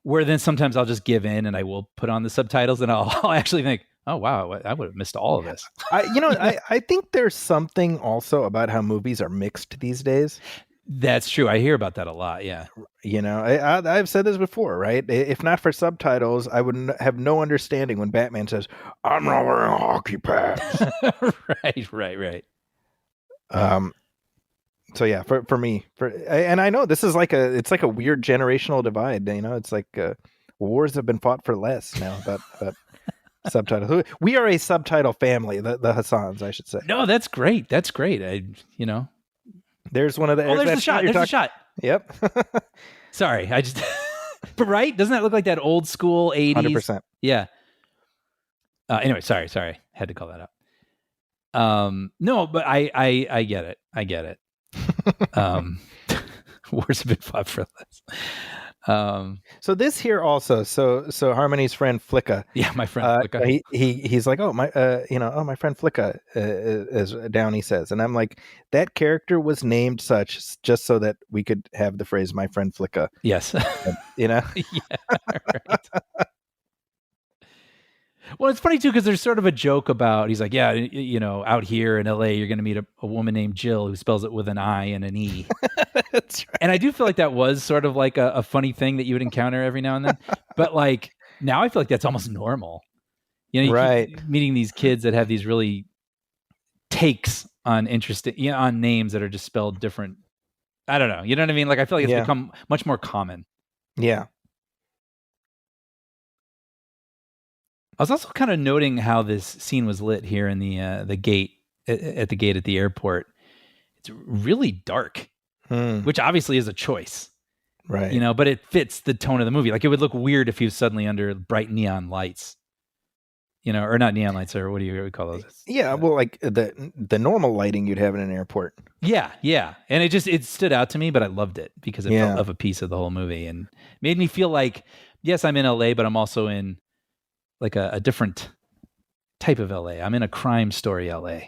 where then sometimes I'll just give in and I will put on the subtitles and I'll actually think, oh, wow, I would have missed all of this. I think there's something also about how movies are mixed these days. That's true. I hear about that a lot. Yeah. I've said this before, right? If not for subtitles, I would have no understanding when Batman says, I'm not wearing hockey pads. Right. So yeah, for me, and I know this is it's like a weird generational divide. It's like wars have been fought for less now about Subtitle. We are a subtitle family. The Hassans, I should say. No, that's great. That's great. There's one of the. There's the shot. There's the shot. Yep. Sorry, I just. But right? Doesn't that look like that old school 80s? 100%. Yeah. Anyway, sorry. Had to call that out. No, but I get it. I get it. Wars have been fought for less. So this here also, so Harmony's friend Flicka. Yeah, my friend Flicka. He's like, my friend Flicka, as Downey says, and I'm like, that character was named such just so that we could have the phrase "my friend Flicka." Yes, Yeah, right. Well, it's funny too because there's sort of a joke about he's like, yeah, out here in LA, you're going to meet a woman named Jill who spells it with an I and an E. That's right. And I do feel like that was sort of like a funny thing that you would encounter every now and then. But like now I feel like that's almost normal. You right. keep meeting these kids that have these really takes on interesting, on names that are just spelled different. I don't know. You know what I mean? Like I feel like it's become much more common. Yeah. I was also kind of noting how this scene was lit here in the gate at the airport. It's really dark, which obviously is a choice, right? But it fits the tone of the movie. Like it would look weird if he was suddenly under bright neon lights, or not neon lights, or what do you call those? Yeah, well, like the normal lighting you'd have in an airport. Yeah, and it stood out to me, but I loved it because it felt of a piece of the whole movie and made me feel like, yes, I'm in LA, but I'm also in like a different type of LA. I'm in a crime story LA.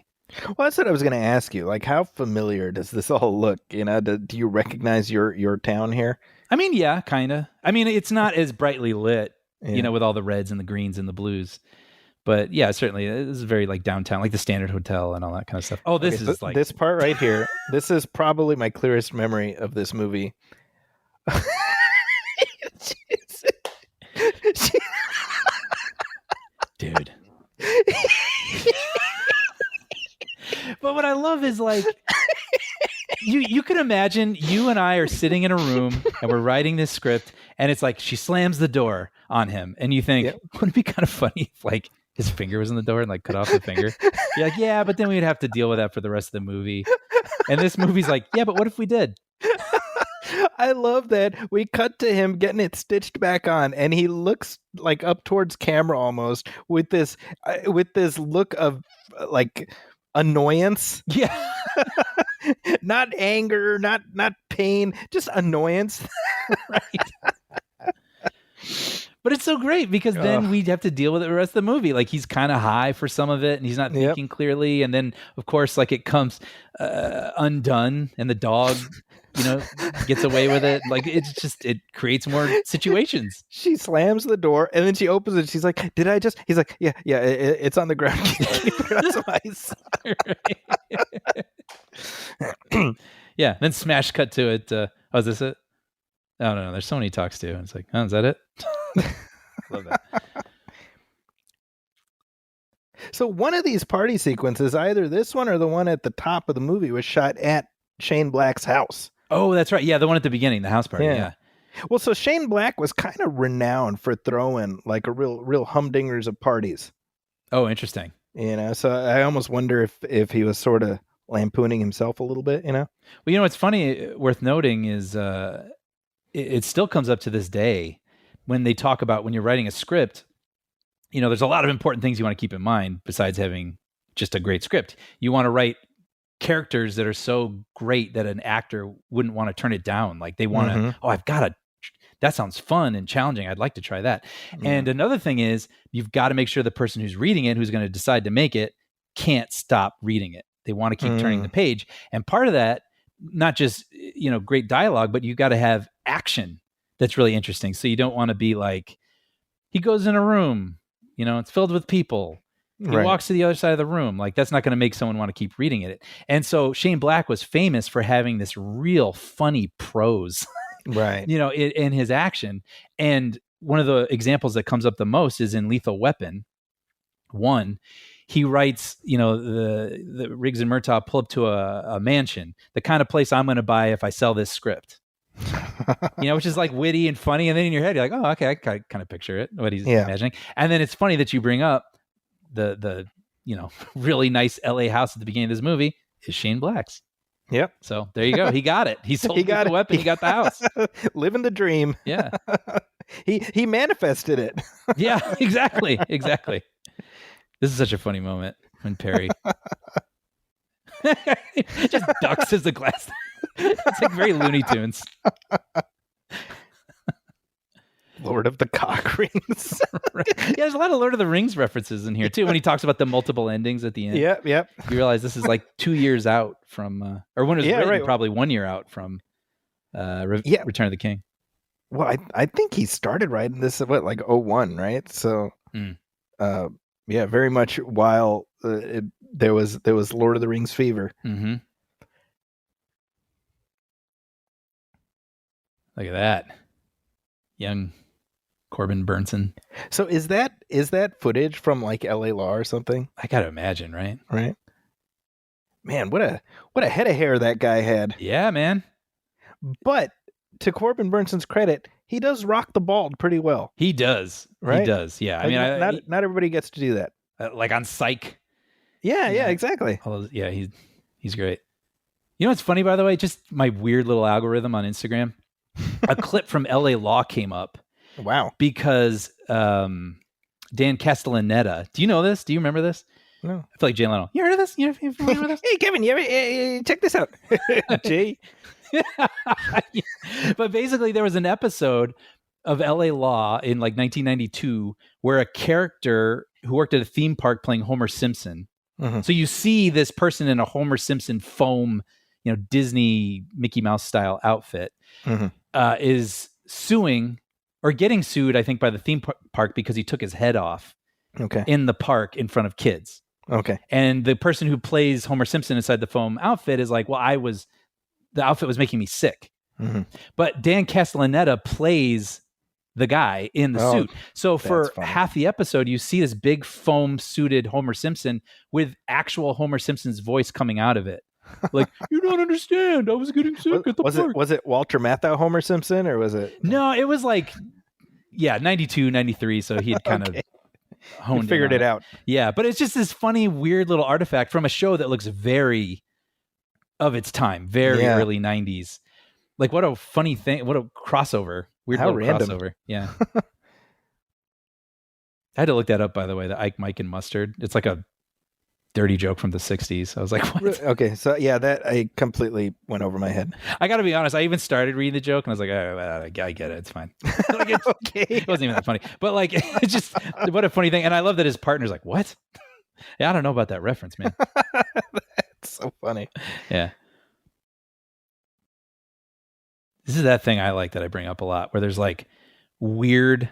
Well, that's what I was going to ask you. Like, how familiar does this all look? Do you recognize your town here? I mean, yeah, kind of. I mean, it's not as brightly lit, with all the reds and the greens and the blues. But yeah, certainly, this is very like downtown, like the Standard Hotel and all that kind of stuff. Oh, this is like this part right here. This is probably my clearest memory of this movie. Dude. But what I love is like you can imagine you and I are sitting in a room and we're writing this script and it's like she slams the door on him and you think, wouldn't it be kind of funny if like his finger was in the door and like cut off the finger? You're like, yeah, but then we'd have to deal with that for the rest of the movie. And this movie's like, yeah, but what if we did? I love that we cut to him getting it stitched back on, and he looks like up towards camera almost with this look of like annoyance. Yeah, not anger, not pain, just annoyance. Right. But it's so great because then we'd have to deal with it the rest of the movie. Like he's kind of high for some of it and he's not thinking clearly. And then of course, like it comes undone and the dog, gets away with it. Like it creates more situations. She slams the door and then she opens it. She's like, did I just, he's like, yeah, it's on the ground. Yeah. Then smash cut to it. Is this it? Oh, no, there's so many talks too. And it's like, oh, is that it? Love that. So one of these party sequences, either this one or the one at the top of the movie, was shot at Shane Black's house. Oh, that's right. Yeah, the one at the beginning, the house party. Yeah. Well, so Shane Black was kind of renowned for throwing like a real humdingers of parties. Oh, interesting. So I almost wonder if he was sort of lampooning himself a little bit. Well, what's funny, worth noting is it still comes up to this day when they talk about when you're writing a script. There's a lot of important things you want to keep in mind besides having just a great script. You want to write characters that are so great that an actor wouldn't want to turn it down. Like they want to, that sounds fun and challenging. I'd like to try that. Yeah. And another thing is you've got to make sure the person who's reading it, who's going to decide to make it, can't stop reading it. They want to keep turning the page. And part of that, not just, great dialogue, but you got to have action that's really interesting. So you don't want to be like, he goes in a room, it's filled with people. He walks to the other side of the room. Like that's not going to make someone want to keep reading it. And so Shane Black was famous for having this real funny prose, right? In his action. And one of the examples that comes up the most is in Lethal Weapon 1. He writes, the Riggs and Murtaugh pull up to a mansion, the kind of place I'm going to buy if I sell this script. Which is like witty and funny. And then in your head, you're like, oh, okay, I kind of picture it, what he's imagining. And then it's funny that you bring up the really nice LA house at the beginning of this movie is Shane Black's. Yep. So there you go. He got it. He sold the weapon. He got the house. Living the dream. Yeah. He manifested it. Yeah, exactly. This is such a funny moment when Perry just ducks as the glass. It's like very Looney Tunes. Lord of the Cock Rings. Right. Yeah, there's a lot of Lord of the Rings references in here too. When he talks about the multiple endings at the end. Yep. You realize this is like 2 years out from, or when it was written, probably 1 year out from Return of the King. Well, I think he started writing this at like 01, right? So, very much while there was Lord of the Rings fever. Mm-hmm. Look at that, young Corbin Burnson. So is that footage from like LA Law or something? I gotta imagine, right? Right. Man, what a head of hair that guy had. Yeah, man. But to Corbin Burnson's credit, he does rock the bald pretty well. He does, right? He does. Yeah, I mean, not everybody gets to do that. Like on Psych. Yeah, exactly. Yeah, he's great. You know what's funny, by the way? Just my weird little algorithm on Instagram. A clip from LA Law came up. Wow. Because Dan Castellaneta. Do you know this? Do you remember this? No. I feel like Jay Leno. You heard of this? You remember this? Hey, Kevin, check this out. Jay. But basically, there was an episode of LA Law in like 1992 where a character who worked at a theme park playing Homer Simpson. Mm-hmm. So you see this person in a Homer Simpson foam, Disney Mickey Mouse style outfit, is suing or getting sued, I think, by the theme park because he took his head off in the park in front of kids. Okay. And the person who plays Homer Simpson inside the foam outfit is like, well, the outfit was making me sick. Mm-hmm. But Dan Castellaneta plays the guy in the suit. So for half the episode, you see this big foam suited Homer Simpson with actual Homer Simpson's voice coming out of it. Like, you don't understand. I was getting sick at the park. Was it Walter Matthau Homer Simpson or was it? No, it was like, 92, 93. So he had kind of figured it out. Yeah. But it's just this funny, weird little artifact from a show that looks very of its time, very early 90s. Like, what a funny thing. What a crossover. Weird little crossover. Yeah. I had to look that up, by the way, the Ike, Mike, and Mustard. It's like a dirty joke from the 60s. I was like, what? Okay. So, that I completely went over my head. I got to be honest. I even started reading the joke and I was like, I get it. It's fine. Like, it's okay. It wasn't even that funny. But like, it's just, what a funny thing. And I love that his partner's like, what? Yeah, I don't know about that reference, man. That's so funny. Yeah. This is that thing I like that I bring up a lot where there's like weird,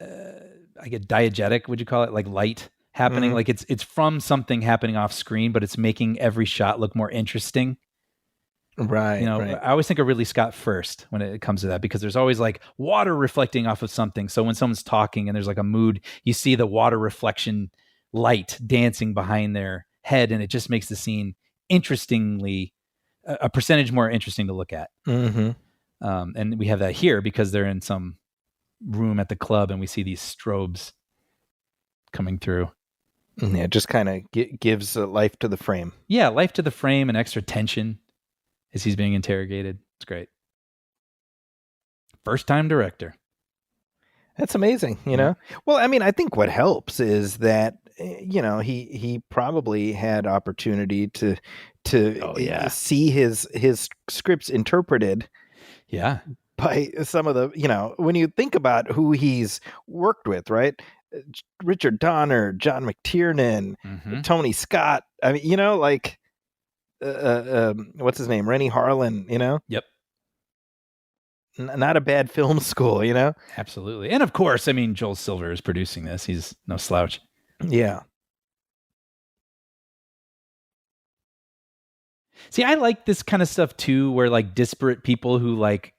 I get diegetic, would you call it? Like light happening. Like it's from something happening off screen, but it's making every shot look more interesting. Right. I always think of Ridley Scott first when it comes to that, because there's always like water reflecting off of something. So when someone's talking and there's like a mood, you see the water reflection light dancing behind their head. And it just makes the scene a percentage more interesting to look at. Mm-hmm. And we have that here because they're in some room at the club and we see these strobes coming through. Yeah, it just kind of gives life to the frame. Yeah, life to the frame and extra tension as he's being interrogated. It's great. First time director. That's amazing, know? Well, I mean, I think what helps is that, he probably had opportunity to see his scripts interpreted. Yeah. By some of the, when you think about who he's worked with, right? Richard Donner, John McTiernan, Tony Scott. I mean, like, what's his name? Rennie Harlan, Yep. Not a bad film school, Absolutely. And of course, I mean, Joel Silver is producing this. He's no slouch. Yeah. See, I like this kind of stuff too, where like disparate people who like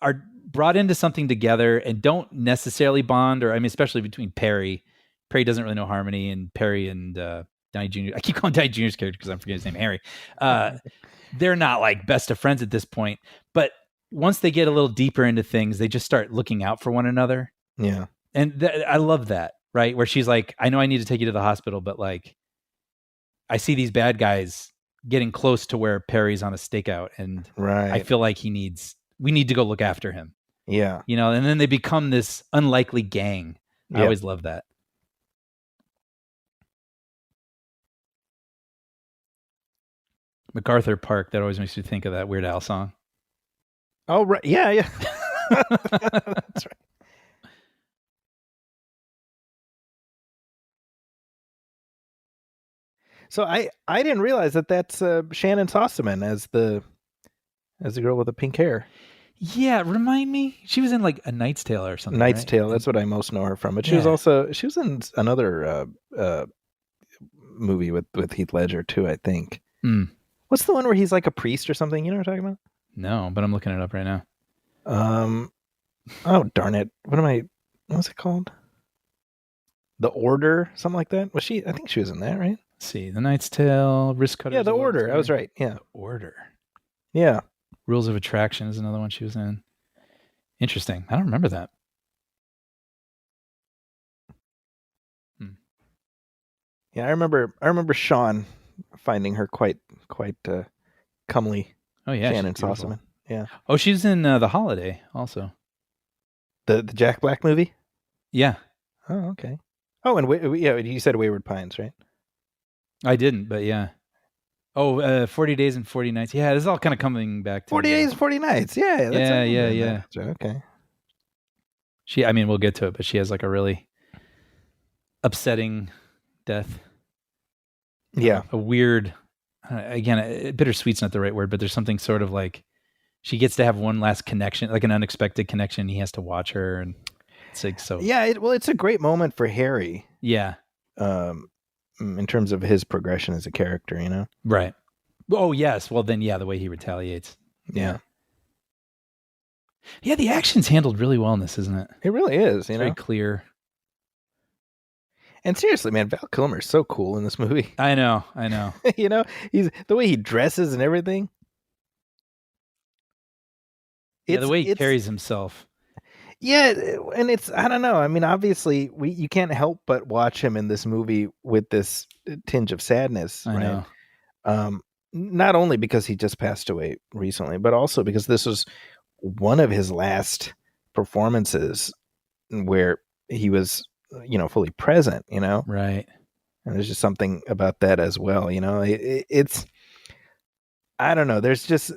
are brought into something together and don't necessarily bond, or I mean, especially between Perry. Perry doesn't really know harmony, and Perry and Downey Jr. I keep calling Downey Jr.'s character because I'm forgetting his name, Harry. they're not like best of friends at this point, but once they get a little deeper into things, they just start looking out for one another. Yeah. And I love that, right? Where she's like, I know I need to take you to the hospital, but like, I see these bad guys getting close to where Perry's on a stakeout, and Right. I feel like we need to go look after him. Yeah. You know, and then they become this unlikely gang. I Yep. always love that. MacArthur Park, that always makes me think of that Weird Al song. Oh, right. Yeah. That's right. So I didn't realize that that's Shannon Sossaman as the girl with the pink hair. Yeah, remind me. She was in like A Knight's Tale or something. Knight's right? Tale. That's what I most know her from. But she was in another movie with Heath Ledger too, I think. Mm. What's the one where he's like a priest or something? You know what I'm talking about? No, but I'm looking it up right now. Oh darn it! What's it called? The Order, something like that. Was she? I think she was in that, right? Let's see, The Knight's Tale, Wrist Cutters. Yeah, The Order. I was right. Yeah, The Order. Yeah. Rules of Attraction is another one she was in. Interesting. I don't remember that. Yeah, I remember Sean finding her quite comely. Oh yeah, Shannon Sossaman. Yeah. Oh, she's in The Holiday also. The Jack Black movie? Yeah. Oh, okay. Oh, and yeah, you said Wayward Pines, right? I didn't, but yeah. Oh, 40 Days and 40 Nights. Yeah, this is all kind of coming back to 40 Days and 40 Nights. Yeah. Yeah. Okay. We'll get to it, but she has like a really upsetting death. Yeah. A weird, again, bittersweet's not the right word, but there's something sort of like she gets to have one last connection, like an unexpected connection. He has to watch her, and it's like so. Yeah, it's a great moment for Harry. Yeah. In terms of his progression as a character, you know? Right. Oh, yes. Well, then, yeah, the way he retaliates. Yeah. Yeah, the action's handled really well in this, isn't it? It really is, you know? Very clear. And seriously, man, Val Kilmer is so cool in this movie. I know. You know, he's the way he dresses and everything. Yeah, the way he carries himself. Yeah, and I don't know. I mean, obviously, you can't help but watch him in this movie with this tinge of sadness. I know. Not only because he just passed away recently, but also because this was one of his last performances where he was, fully present, Right. And there's just something about that as well, it's, I don't know. There's just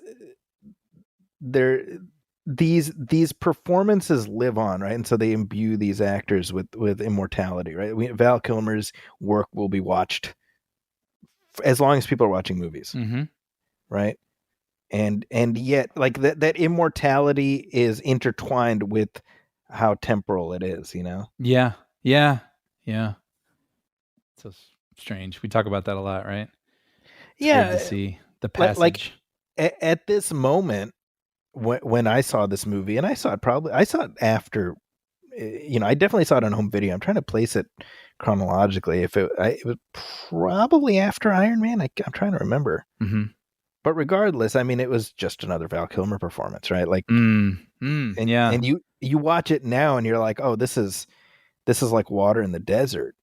these performances live on, right? And so they imbue these actors with immortality, right? Val Kilmer's work will be watched as long as people are watching movies, right? And yet, like that immortality is intertwined with how temporal it is, Yeah. So strange. We talk about that a lot, right? It's weird to see the passage. Like at this moment, when I saw this movie, and I saw it after, I definitely saw it on home video. I'm trying to place it chronologically. If it was probably after Iron Man. I'm trying to remember. Mm-hmm. But regardless, I mean, it was just another Val Kilmer performance, right? Like, and you watch it now, and you're like, oh, this is like water in the desert,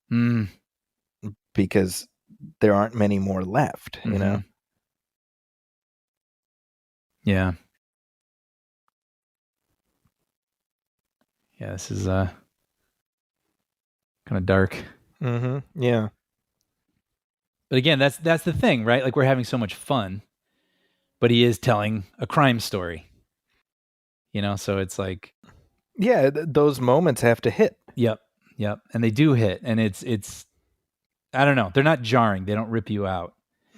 because there aren't many more left, you know. Yeah. Yeah, this is kind of dark. Yeah. But again, that's the thing, right? Like, we're having so much fun, but he is telling a crime story. So it's like, yeah, those moments have to hit. Yep. And they do hit, and it's I don't know. They're not jarring. They don't rip you out.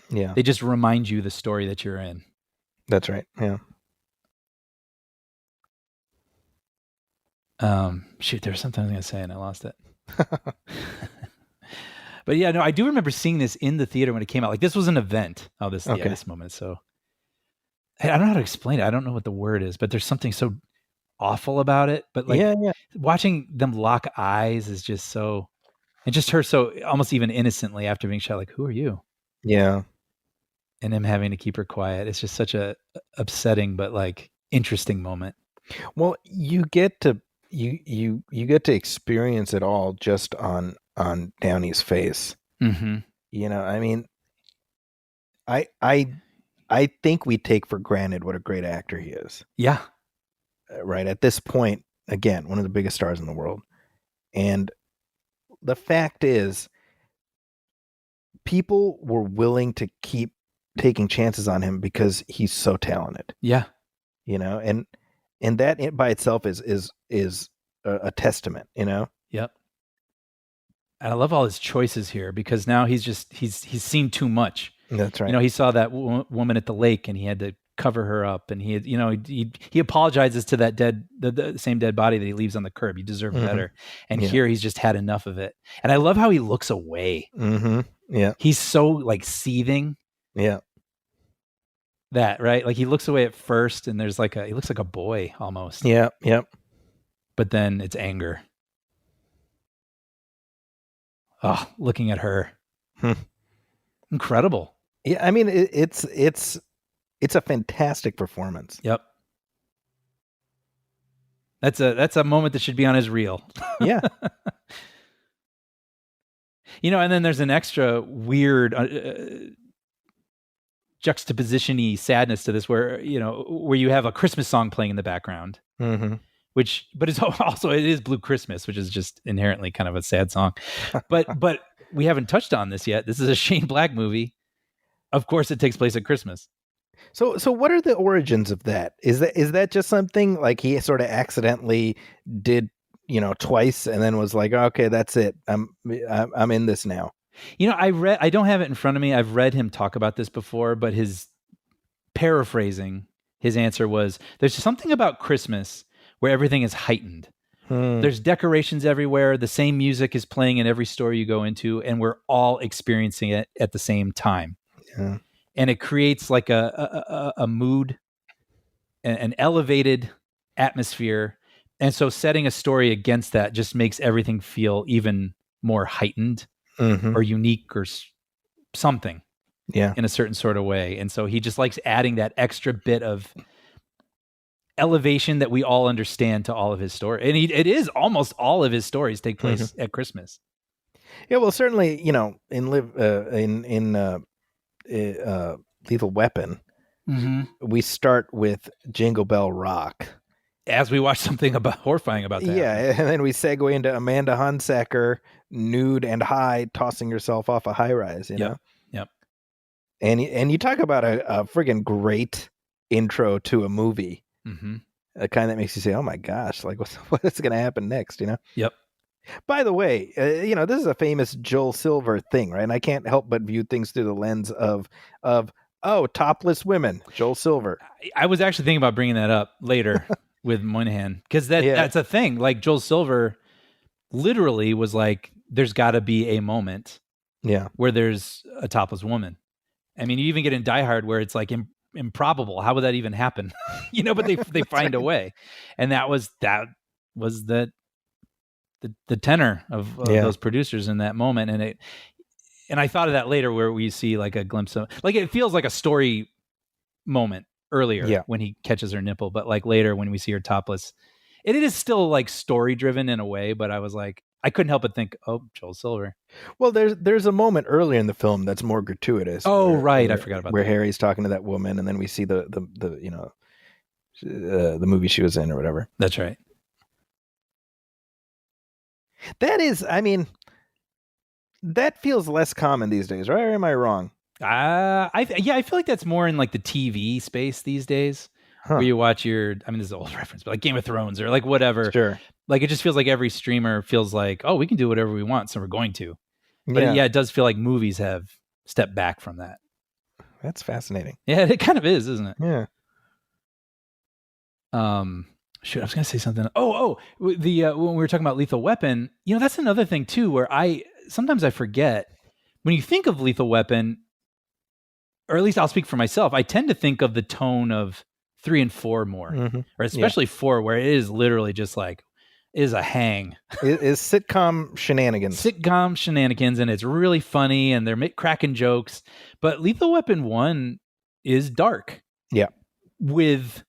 Yeah. They just remind you the story that you're in. That's right. Yeah. Shoot, there was something I was going to say and I lost it. But yeah, no, I do remember seeing this in the theater when it came out. Like, this was an event. Oh, this moment. So I don't know how to explain it. I don't know what the word is, but there's something so awful about it. But like, watching them lock eyes is just so, and just her so almost even innocently after being shot, like, who are you? Yeah. and him having to keep her quiet. It's just such a upsetting but like interesting moment. Well, you get to you get to experience it all just on Downey's face. Mm-hmm. You know, I mean, I think we take for granted what a great actor he is. Yeah. Right at this point, again, one of the biggest stars in the world, and the fact is, people were willing to keep taking chances on him because he's so talented. Yeah. You know, and that by itself is a testament, you know? Yep. And I love all his choices here because now he's seen too much. That's right. You know, he saw that woman at the lake and he had to cover her up, and he had, you know, he apologizes to that the same dead body that he leaves on the curb. He deserved better. And here he's just had enough of it. And I love how he looks away. Mm-hmm. Yeah. He's so like seething. Yeah. That, right? Like he looks away at first and there's like he looks like a boy almost. Yeah. Yep. But then it's anger. Oh, looking at her. Incredible. Yeah. I mean, it's a fantastic performance. Yep. That's a moment that should be on his reel. Yeah. You know, and then there's an extra weird juxtaposition-y sadness to this where you have a Christmas song playing in the background. Mm-hmm. But it's also, it is Blue Christmas, which is just inherently kind of a sad song. But we haven't touched on this yet. This is a Shane Black movie. Of course, it takes place at Christmas. So what are the origins of that? Is that just something like he sort of accidentally did, twice and then was like, okay, that's it. I'm in this now. I don't have it in front of me. I've read him talk about this before, but his paraphrasing, his answer was, there's something about Christmas where everything is heightened. There's decorations everywhere. The same music is playing in every store you go into, and we're all experiencing it at the same time. Yeah. And it creates like a mood, an elevated atmosphere. And so setting a story against that just makes everything feel even more heightened or unique or something in a certain sort of way. And so he just likes adding that extra bit of elevation that we all understand to all of his story. And it is almost all of his stories take place at Christmas. Yeah, well, certainly, in Lethal Weapon, we start with Jingle Bell Rock. As we watch something horrifying about that. Yeah, and then we segue into Amanda Hunsaker, nude and high, tossing herself off a high-rise, Yep. And you talk about a friggin' great intro to a movie. A kind that makes you say, oh my gosh, like what's going to happen next, Yep. By the way, this is a famous Joel Silver thing, right? And I can't help but view things through the lens of topless women, Joel Silver. I was actually thinking about bringing that up later with Moynihan, because that's a thing. Like Joel Silver literally was like, there's got to be a moment where there's a topless woman. I mean, you even get in Die Hard where it's like improbable. How would that even happen? But they find a way. And that was the tenor of those producers in that moment. And I thought of that later where we see like a glimpse of, like, it feels like a story moment earlier when he catches her nipple, but like later when we see her topless, it is still like story driven in a way, but I was like, I couldn't help but think, oh, Joel Silver. Well, there's a moment earlier in the film that's more gratuitous. Oh, right. I forgot about where that. Harry's talking to that woman, and then we see the movie she was in or whatever. That's right. That is, I mean, that feels less common these days, right? Or am I wrong? I feel like that's more in like the TV space these days, where you watch this is an old reference, but like Game of Thrones or like whatever. Sure. Like it just feels like every streamer feels like, oh, we can do whatever we want, so we're going to. But it does feel like movies have stepped back from that. That's fascinating. Yeah, it kind of is, isn't it? Yeah. Shoot, I was going to say something. When we were talking about Lethal Weapon, that's another thing too, where sometimes I forget when you think of Lethal Weapon, or at least I'll speak for myself. I tend to think of the tone of 3 and 4 more, or especially 4, where it is literally just like is a hang. It is sitcom shenanigans. Sitcom shenanigans, and it's really funny, and they're cracking jokes. But Lethal Weapon 1 is dark. Yeah. With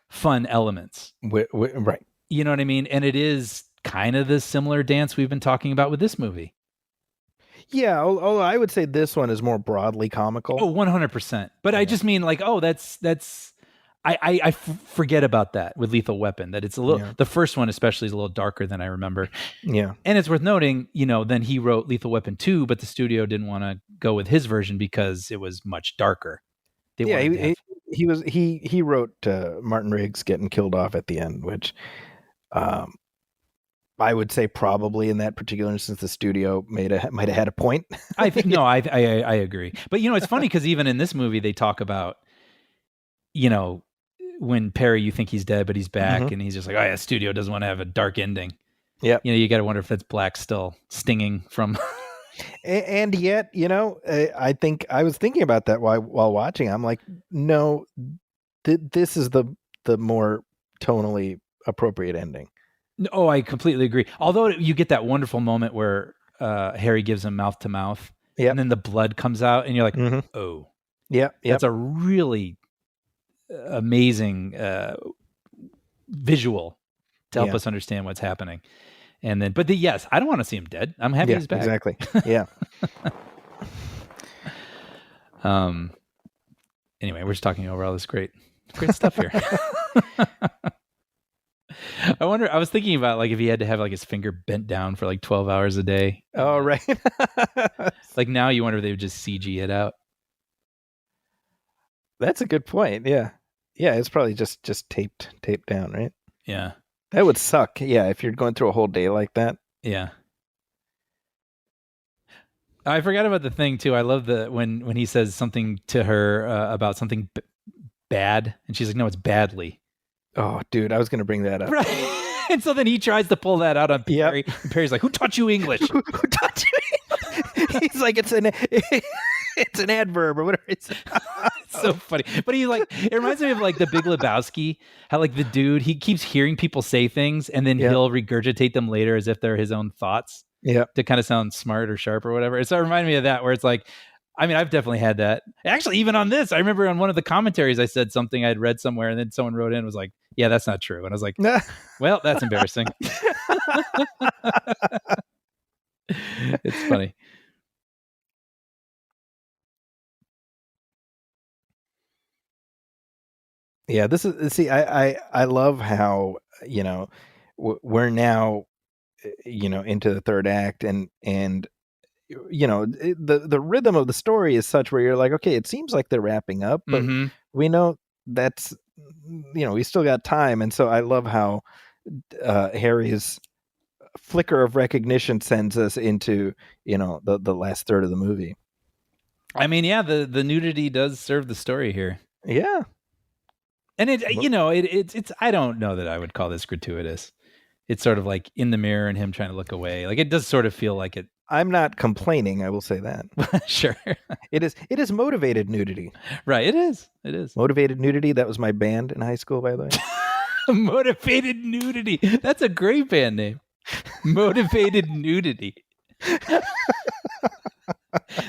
fun elements. Right. You know what I mean? And it is kind of the similar dance we've been talking about with this movie. Yeah, although I would say this one is more broadly comical. Oh, 100%. But yeah. I just mean like, I forget about that with Lethal Weapon, that it's a little, the first one especially is a little darker than I remember. Yeah. And it's worth noting, then he wrote Lethal Weapon 2, but the studio didn't want to go with his version because it was much darker. He wrote Martin Riggs getting killed off at the end, which I would say probably in that particular instance, the studio might have had a point. I think no, I agree. But it's funny because even in this movie, they talk about, when Perry, you think he's dead, but he's back, and he's just like, oh yeah, studio doesn't want to have a dark ending. Yeah, you got to wonder if that's Black still stinging from. And yet, I think I was thinking about that while watching. I'm like, no, this is the more tonally appropriate ending. Oh, I completely agree. Although you get that wonderful moment where Harry gives him mouth to mouth, and then the blood comes out, and you're like, oh, yeah, that's a really amazing visual to help us understand what's happening. And then, yes, I don't want to see him dead. I'm happy he's back. Exactly. Yeah. Anyway, we're just talking over all this great stuff here. I was thinking about like if he had to have like his finger bent down for like 12 hours a day. Oh, right. Like now you wonder if they would just CG it out. That's a good point. Yeah. Yeah. It's probably just taped down, right? Yeah. That would suck. Yeah. If you're going through a whole day like that. Yeah. I forgot about the thing too. I love when he says something to her about something bad, and she's like, no, it's badly. Oh, dude, I was going to bring that up. Right. And so then he tries to pull that out on Perry. Yep. And Perry's like, who taught you English? Who taught you English? He's like, it's an adverb or whatever. It's so funny. But it reminds me of like the Big Lebowski, how like the dude, he keeps hearing people say things and then he'll regurgitate them later as if they're his own thoughts. Yeah. To kind of sound smart or sharp or whatever. So it reminded me of that, where it's like, I mean, I've definitely had that. Actually, even on this, I remember on one of the commentaries, I said something I'd read somewhere, and then someone wrote in and was like, yeah, that's not true. And I was like, well, that's embarrassing. It's funny. Yeah, I love how, we're now, into the third act and the rhythm of the story is such where you're like, okay, it seems like they're wrapping up, but we know that's, we still got time. And so I love how Harry's flicker of recognition sends us into, the last third of the movie. I mean, yeah, the nudity does serve the story here. Yeah. And it's I don't know that I would call this gratuitous. It's sort of like in the mirror and him trying to look away. Like it does sort of feel like it. I'm not complaining. I will say that. Sure. It is motivated nudity. Right. It is. Motivated nudity. That was my band in high school, by the way. Motivated nudity. That's a great band name. Motivated nudity.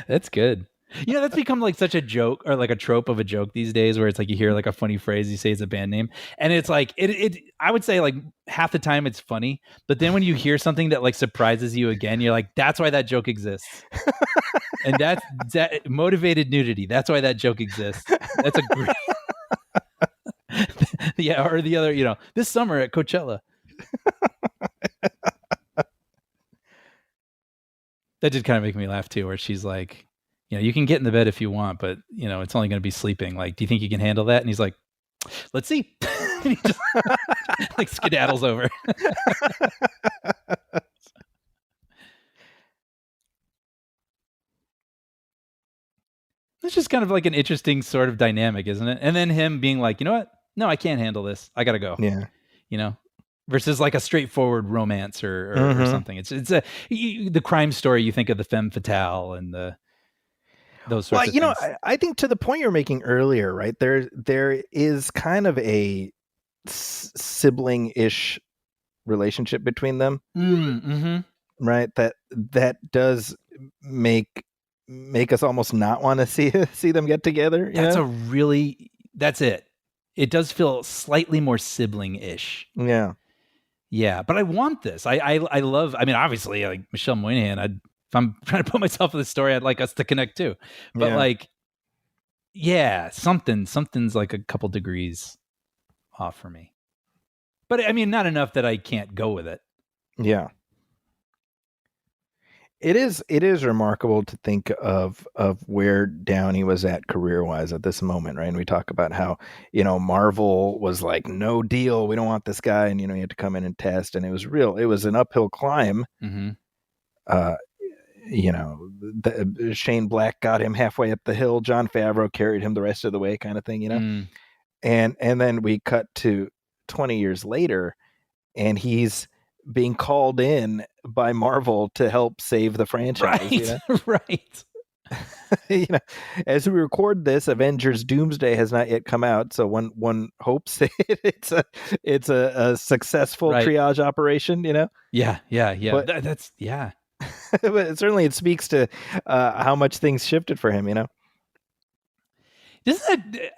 That's good. That's become like such a joke or like a trope of a joke these days, where it's like you hear like a funny phrase, you say it's a band name, and it's like it I would say like half the time it's funny, but then when you hear something that like surprises you again, you're like, that's why that joke exists. And that motivated nudity, that's why that joke exists. That's a great yeah. Or the other, this summer at Coachella. That did kind of make me laugh too, where she's like, you can get in the bed if you want, but it's only going to be sleeping. Like, do you think you can handle that? And he's like, let's see. And he just like skedaddles over. It's just kind of like an interesting sort of dynamic, isn't it? And then him being like, you know what? No, I can't handle this. I got to go. Yeah. Versus like a straightforward romance or something. It's the crime story. You think of the femme fatale and those sorts of things. I think to the point you're making earlier, right? There is kind of a sibling-ish relationship between them. Mm-hmm. Right. That does make us almost not want to see them get together. That's it. It does feel slightly more sibling-ish. Yeah. Yeah, but I want this. I love. I mean, obviously, like Michelle Moynihan. If I'm trying to put myself in the story, I'd like us to connect too. But like, yeah, something's like a couple degrees off for me. But I mean, not enough that I can't go with it. Yeah. It is remarkable to think of where Downey was at career-wise at this moment, right? And we talk about how, Marvel was like, no deal, we don't want this guy, and you had to come in and test, and it was an uphill climb. Mm-hmm. Shane Black got him halfway up the hill, Jon Favreau carried him the rest of the way, kind of thing, and then we cut to 20 years later, and he's being called in by Marvel to help save the franchise. Right. As we record this, Avengers Doomsday has not yet come out, so one hopes it's a successful triage operation. Yeah. But, that's yeah. But certainly it speaks to how much things shifted for him.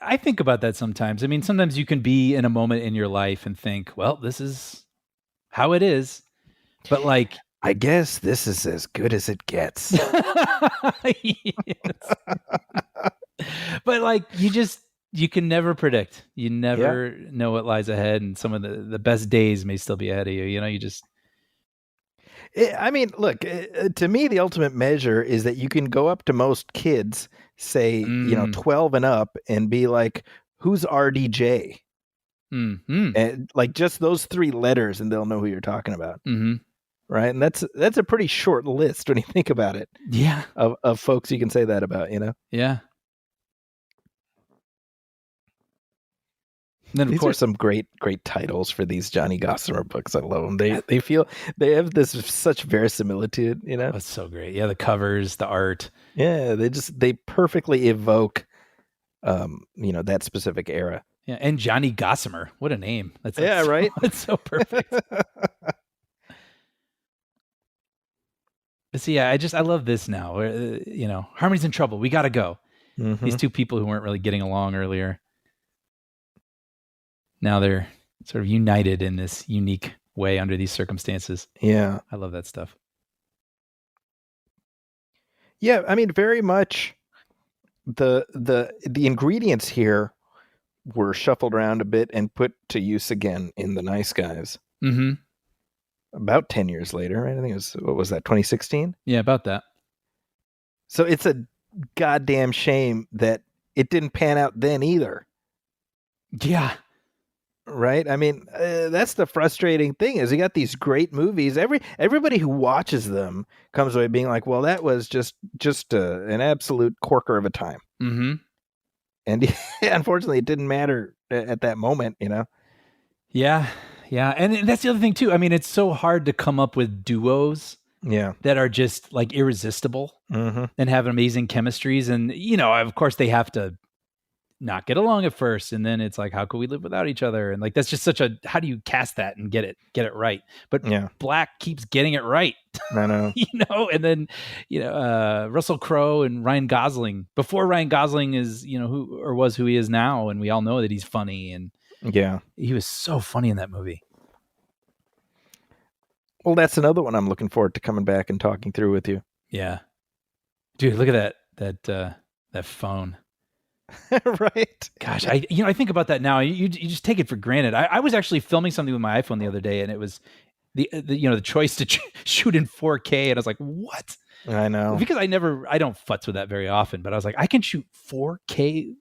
I think about that sometimes. I mean, sometimes you can be in a moment in your life and think, well, this is how it is, but like, I guess this is as good as it gets. But like, you can never predict. You never know what lies ahead, and some of the best days may still be ahead of you. You just. I mean, look, to me, the ultimate measure is that you can go up to most kids, say, 12 and up, and be like, who's RDJ? Mm-hmm. And like just those 3 letters, and they'll know who you're talking about. Mm-hmm. Right. And that's a pretty short list when you think about it. Yeah. Of folks you can say that about, Yeah. And then, of course, are some great titles for these Johnny Gossamer books. I love them. They have this such verisimilitude, That's so great. Yeah, the covers, the art. Yeah, they perfectly evoke, that specific era. Yeah, and Johnny Gossamer, what a name! Right. It's so perfect. But see, yeah, I love this now. Harmony's in trouble. We got to go. Mm-hmm. These 2 people who weren't really getting along earlier. Now they're sort of united in this unique way under these circumstances. Yeah. I love that stuff. Yeah, I mean, very much the ingredients here were shuffled around a bit and put to use again in The Nice Guys. Mm-hmm. About 10 years later, right? I think it was, what was that, 2016? Yeah, about that. So it's a goddamn shame that it didn't pan out then either. Yeah. Right? I mean, that's the frustrating thing is you got these great movies. Everybody who watches them comes away being like, well, that was just an absolute corker of a time. Mm-hmm. And unfortunately, it didn't matter at that moment, Yeah. Yeah. And that's the other thing, too. I mean, it's so hard to come up with duos that are just like irresistible and have amazing chemistries. And, of course, they have to not get along at first, and then it's like, how could we live without each other? And like, that's just how do you cast that and get it right? But Black keeps getting it right. I know. And then Russell Crowe and Ryan Gosling, before Ryan Gosling is who he is now, and we all know that he's funny, and he was so funny in that movie. Well, that's another one I'm looking forward to coming back and talking through with you. Yeah, dude, look at that phone. Right. Gosh, I think about that now. You just take it for granted. I was actually filming something with my iPhone the other day, and it was the choice to shoot in 4K, and I was like, what? I know, because I don't futz with that very often, but I was like, I can shoot 4K.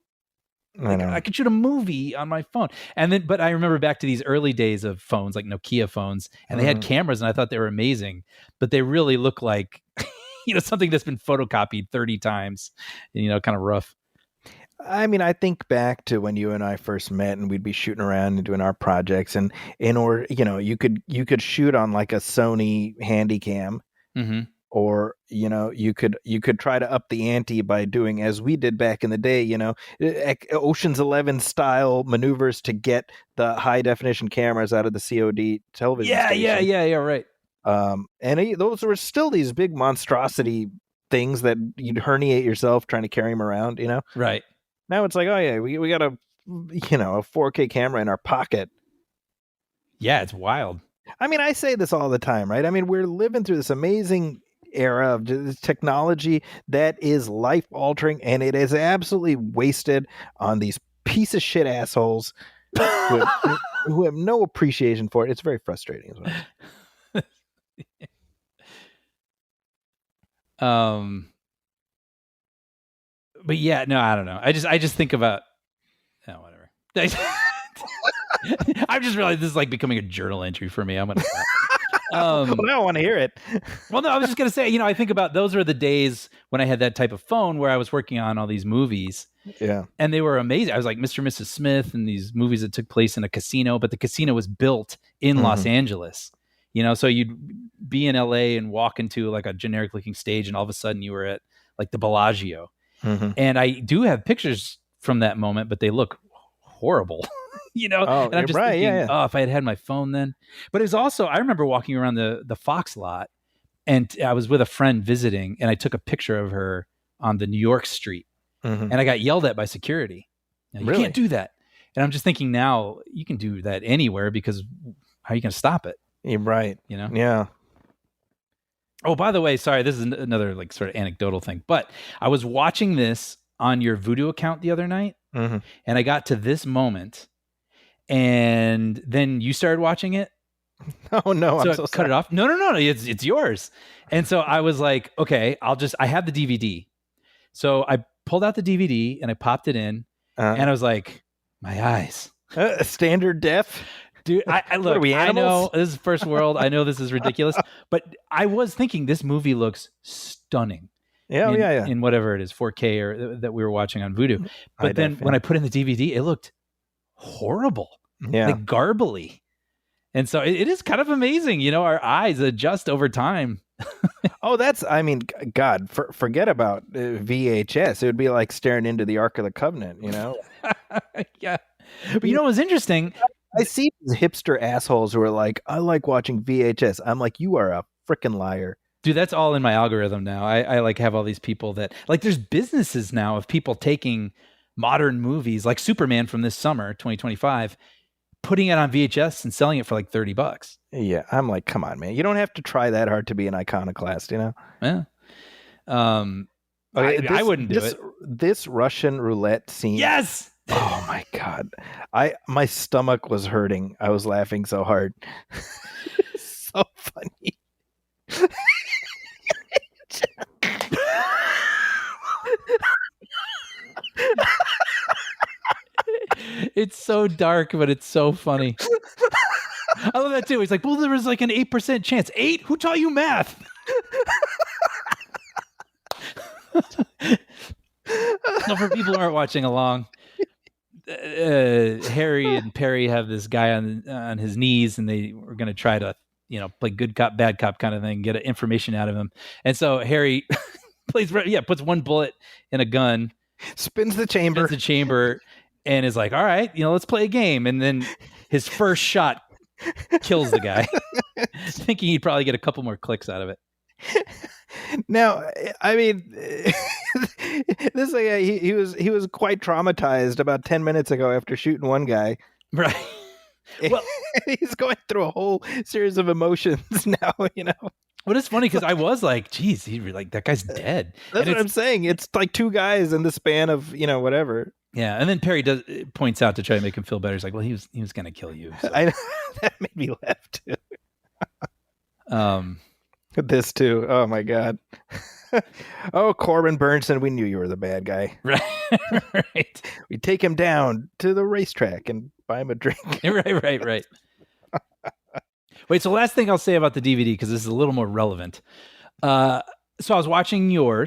I could shoot a movie on my phone. But I remember back to these early days of phones, like Nokia phones, and they had cameras, and I thought they were amazing, but they really look like something that's been photocopied 30 times, and kind of rough. I mean, I think back to when you and I first met, and we'd be shooting around and doing our projects, and in order, you could shoot on like a Sony Handycam, or you could try to up the ante by doing as we did back in the day, Ocean's 11 style maneuvers to get the high definition cameras out of the COD television station. Yeah, right. Those were still these big monstrosity things that you'd herniate yourself trying to carry them around, Right. Now it's like, oh yeah, we got a 4K camera in our pocket. Yeah, it's wild. I mean, I say this all the time, right? I mean, we're living through this amazing era of technology that is life altering, and it is absolutely wasted on these piece of shit assholes who have no appreciation for it. It's very frustrating as well. But yeah, no, I don't know. I just think about whatever. I've just realized this is like becoming a journal entry for me. I'm gonna stop. I don't want to hear it. Well, no, I was just gonna say, I think about those were the days when I had that type of phone where I was working on all these movies. Yeah. And they were amazing. I was like Mr. and Mrs. Smith and these movies that took place in a casino, but the casino was built in Los Angeles. So you'd be in LA and walk into like a generic looking stage, and all of a sudden you were at like the Bellagio. And I do have pictures from that moment, but they look horrible. And I'm just thinking, if I had my phone then. But it was also, I remember walking around the Fox lot, and I was with a friend visiting, and I took a picture of her on the New York street, and I got yelled at by security. You can't do that. And I'm just thinking now, you can do that anywhere, because how are you going to stop it? You're right. Yeah. Oh, by the way, sorry, this is another like sort of anecdotal thing, but I was watching this on your Vudu account the other night, and I got to this moment, and then you started watching it. Oh no, so I'm so cut sorry. it off. No, it's yours. And so I was like, okay, I have the DVD. So I pulled out the DVD and I popped it in, and I was like, my eyes. Standard def? Dude, I look, What are we, I animals? know this is first world. I know this is ridiculous, but I was thinking this movie looks stunning. Yeah. In whatever it is, 4K or that we were watching on Vudu. But then when I put in the DVD, it looked horrible. Yeah. Like garbly. And so it is kind of amazing. Our eyes adjust over time. God, forget about VHS. It would be like staring into the Ark of the Covenant, Yeah. But what was interesting? I see these hipster assholes who are like, I like watching VHS. I'm like, you are a freaking liar. Dude, that's all in my algorithm now. I like have all these people that like, there's businesses now of people taking modern movies like Superman from this summer, 2025, putting it on VHS and selling it for like $30. Yeah. I'm like, come on, man. You don't have to try that hard to be an iconoclast, Yeah. Okay, I wouldn't do it. This Russian roulette scene. Yes. Oh my God. My stomach was hurting. I was laughing so hard. So funny. It's so dark, but it's so funny. I love that too. He's like, well, there was like an 8% chance. 8? Who taught you math? So for people who aren't watching along, Harry and Perry have this guy on his knees, and they were going to try to, play good cop, bad cop kind of thing, get information out of him. And so Harry puts one bullet in a gun, spins the chamber, and is like, all right, let's play a game. And then his first shot kills the guy, thinking he'd probably get a couple more clicks out of it. Now, I mean, this guy, he was quite traumatized about 10 minutes ago after shooting one guy. Right. Well, he's going through a whole series of emotions now, But it's funny because I was like, geez, that guy's dead. That's what I'm saying. It's like two guys in the span of, whatever. Yeah, and then Perry points out to try to make him feel better. He's like, well, he was going to kill you. So. I know. That made me laugh too. This too. Oh my God. Oh, Corbin Burnson, we knew you were the bad guy. Right. Right. We take him down to the racetrack and buy him a drink. Right. Wait, so last thing I'll say about the DVD, because this is a little more relevant. So I was watching your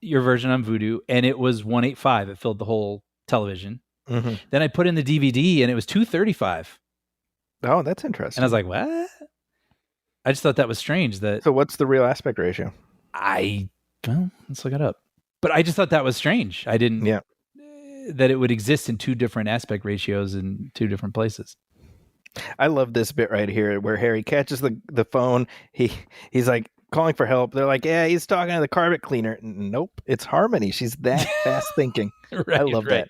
version on Vudu, and it was 185. It filled the whole television. Mm-hmm. Then I put in the DVD, and it was 235. Oh, that's interesting. And I was like, what? I just thought that was strange. So what's the real aspect ratio? Well, let's look it up. But I just thought that was strange. I didn't. Yeah. That it would exist in two different aspect ratios in two different places. I love this bit right here where Harry catches the phone. He's like calling for help. They're like, yeah, he's talking to the carpet cleaner. Nope, it's Harmony. She's that fast thinking. Right, I love that.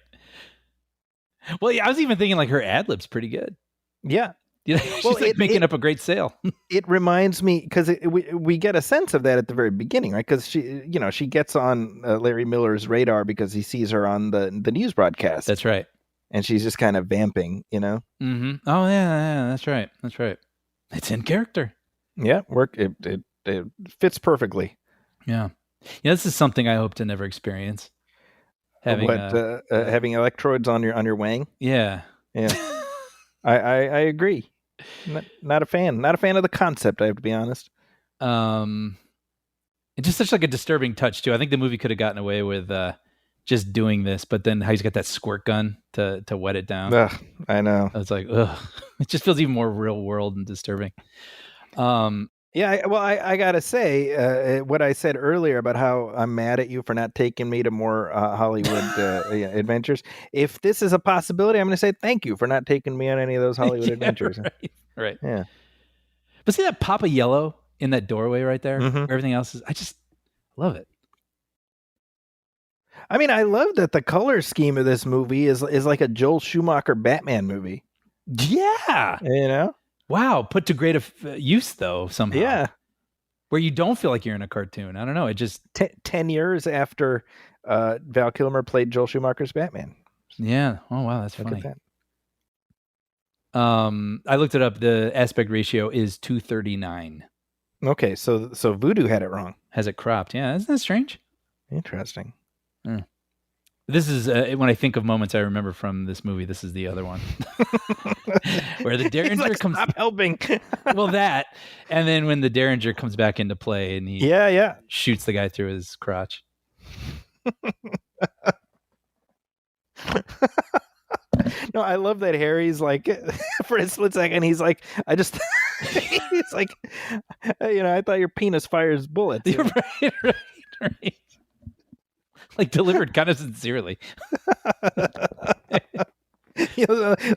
Well, yeah, I was even thinking like her ad lib's pretty good. Yeah. You know, she's making up a great sale. It reminds me because we get a sense of that at the very beginning, right? Because she gets on Larry Miller's radar because he sees her on the news broadcast. That's right. And she's just kind of vamping, Mm-hmm. Oh yeah, that's right. That's right. It's in character. Yeah, it fits perfectly. Yeah. Yeah, this is something I hope to never experience. Having having electrodes on your wang. Yeah. Yeah. I agree. Not a fan. Not a fan of the concept, I have to be honest. It's just such like a disturbing touch too. I think the movie could have gotten away with just doing this, but then how he's got that squirt gun to wet it down. Ugh, I know. It's like, ugh. It just feels even more real world and disturbing. Yeah, I gotta say, what I said earlier about how I'm mad at you for not taking me to more Hollywood adventures. If this is a possibility, I'm going to say thank you for not taking me on any of those Hollywood adventures. Right. Yeah. But see that pop of yellow in that doorway right there? Mm-hmm. Everything else I just love it. I mean, I love that the color scheme of this movie is like a Joel Schumacher Batman movie. Yeah. Wow, put to great use though somehow. Yeah, where you don't feel like you're in a cartoon. I don't know. It just 10 years after Val Kilmer played Joel Schumacher's Batman. Yeah. Oh wow, that's funny. Look at that. I looked it up. The aspect ratio is 239. Okay, so Voodoo had it wrong. Has it cropped? Yeah, isn't that strange? Interesting. Mm. This is when I think of moments I remember from this movie. This is the other one where the Derringer comes. Stop helping. Well, that, and then when the Derringer comes back into play and he shoots the guy through his crotch. No, I love that Harry's like, for a split second, he's like, he's like, I thought your penis fires bullets. Right. Like delivered kind of sincerely.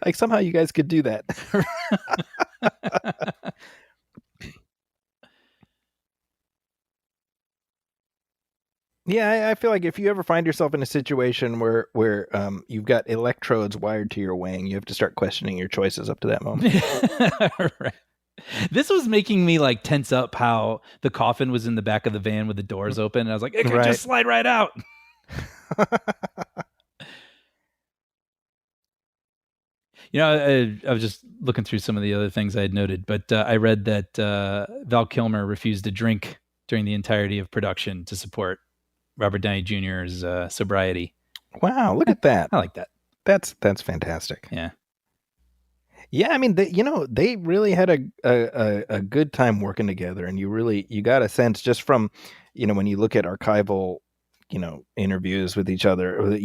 Like somehow you guys could do that. Yeah, I feel like if you ever find yourself in a situation where you've got electrodes wired to your wang, you have to start questioning your choices up to that moment. Right. This was making me like tense up how the coffin was in the back of the van with the doors open. And I was like, it could just slide right out. I was just looking through some of the other things I had noted, but I read that Val Kilmer refused to drink during the entirety of production to support Robert Downey Jr.'s sobriety. Wow, look at that. I like that. That's fantastic. Yeah. Yeah, I mean, they really had a good time working together, and you got a sense just from, when you look at archival, interviews with each other,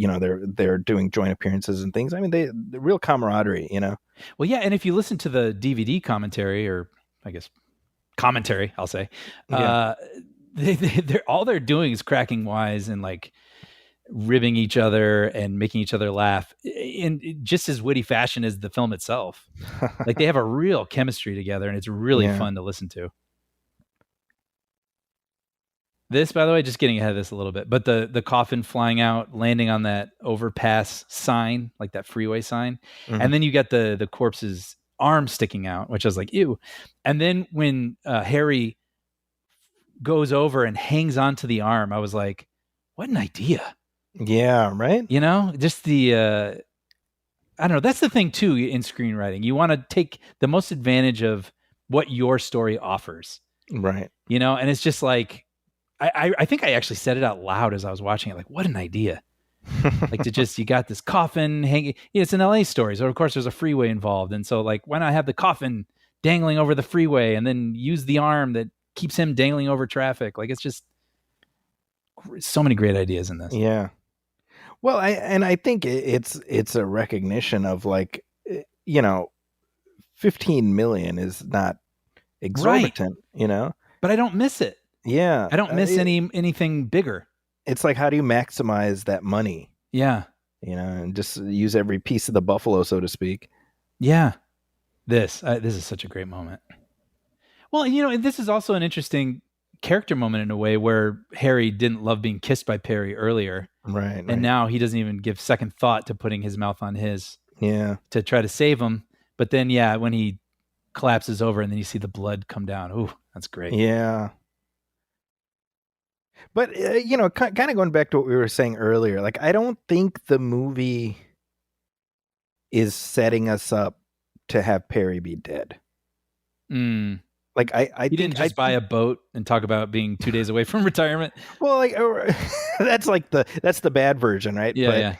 they're doing joint appearances and things. I mean, the real camaraderie, Well, yeah, and if you listen to the DVD commentary, or I guess commentary, I'll say, they're all they're doing is cracking wise and like ribbing each other and making each other laugh in just as witty fashion as the film itself. Like they have a real chemistry together, and it's really fun to listen to. This, by the way, just getting ahead of this a little bit, but the coffin flying out, landing on that overpass sign, like that freeway sign. Mm-hmm. And then you got the corpse's arm sticking out, which I was like, ew. And then when Harry goes over and hangs onto the arm, I was like, what an idea. Yeah, right? Just the, I don't know. That's the thing, too, in screenwriting. You want to take the most advantage of what your story offers. Right. And it's just like, I think I actually said it out loud as I was watching it. Like, what an idea. Like you got this coffin hanging. It's an LA story. So, of course, there's a freeway involved. And so, like, why not have the coffin dangling over the freeway and then use the arm that keeps him dangling over traffic? Like, it's just so many great ideas in this. Yeah. Well, I think it's a recognition of like, 15 million is not exorbitant, But I don't miss it. Yeah. I don't miss anything bigger. It's like, how do you maximize that money? Yeah. And just use every piece of the buffalo, so to speak. Yeah. This is such a great moment. Well, this is also an interesting character moment in a way where Harry didn't love being kissed by Perry earlier. Right. And now he doesn't even give second thought to putting his mouth on his to try to save him. But then, when he collapses over and then you see the blood come down. Ooh, that's great. Yeah. But, kind of going back to what we were saying earlier, like, I don't think the movie is setting us up to have Perry be dead. Like, I you didn't just buy a boat and talk about being 2 days away from retirement. Well, like, that's the bad version, right? Yeah.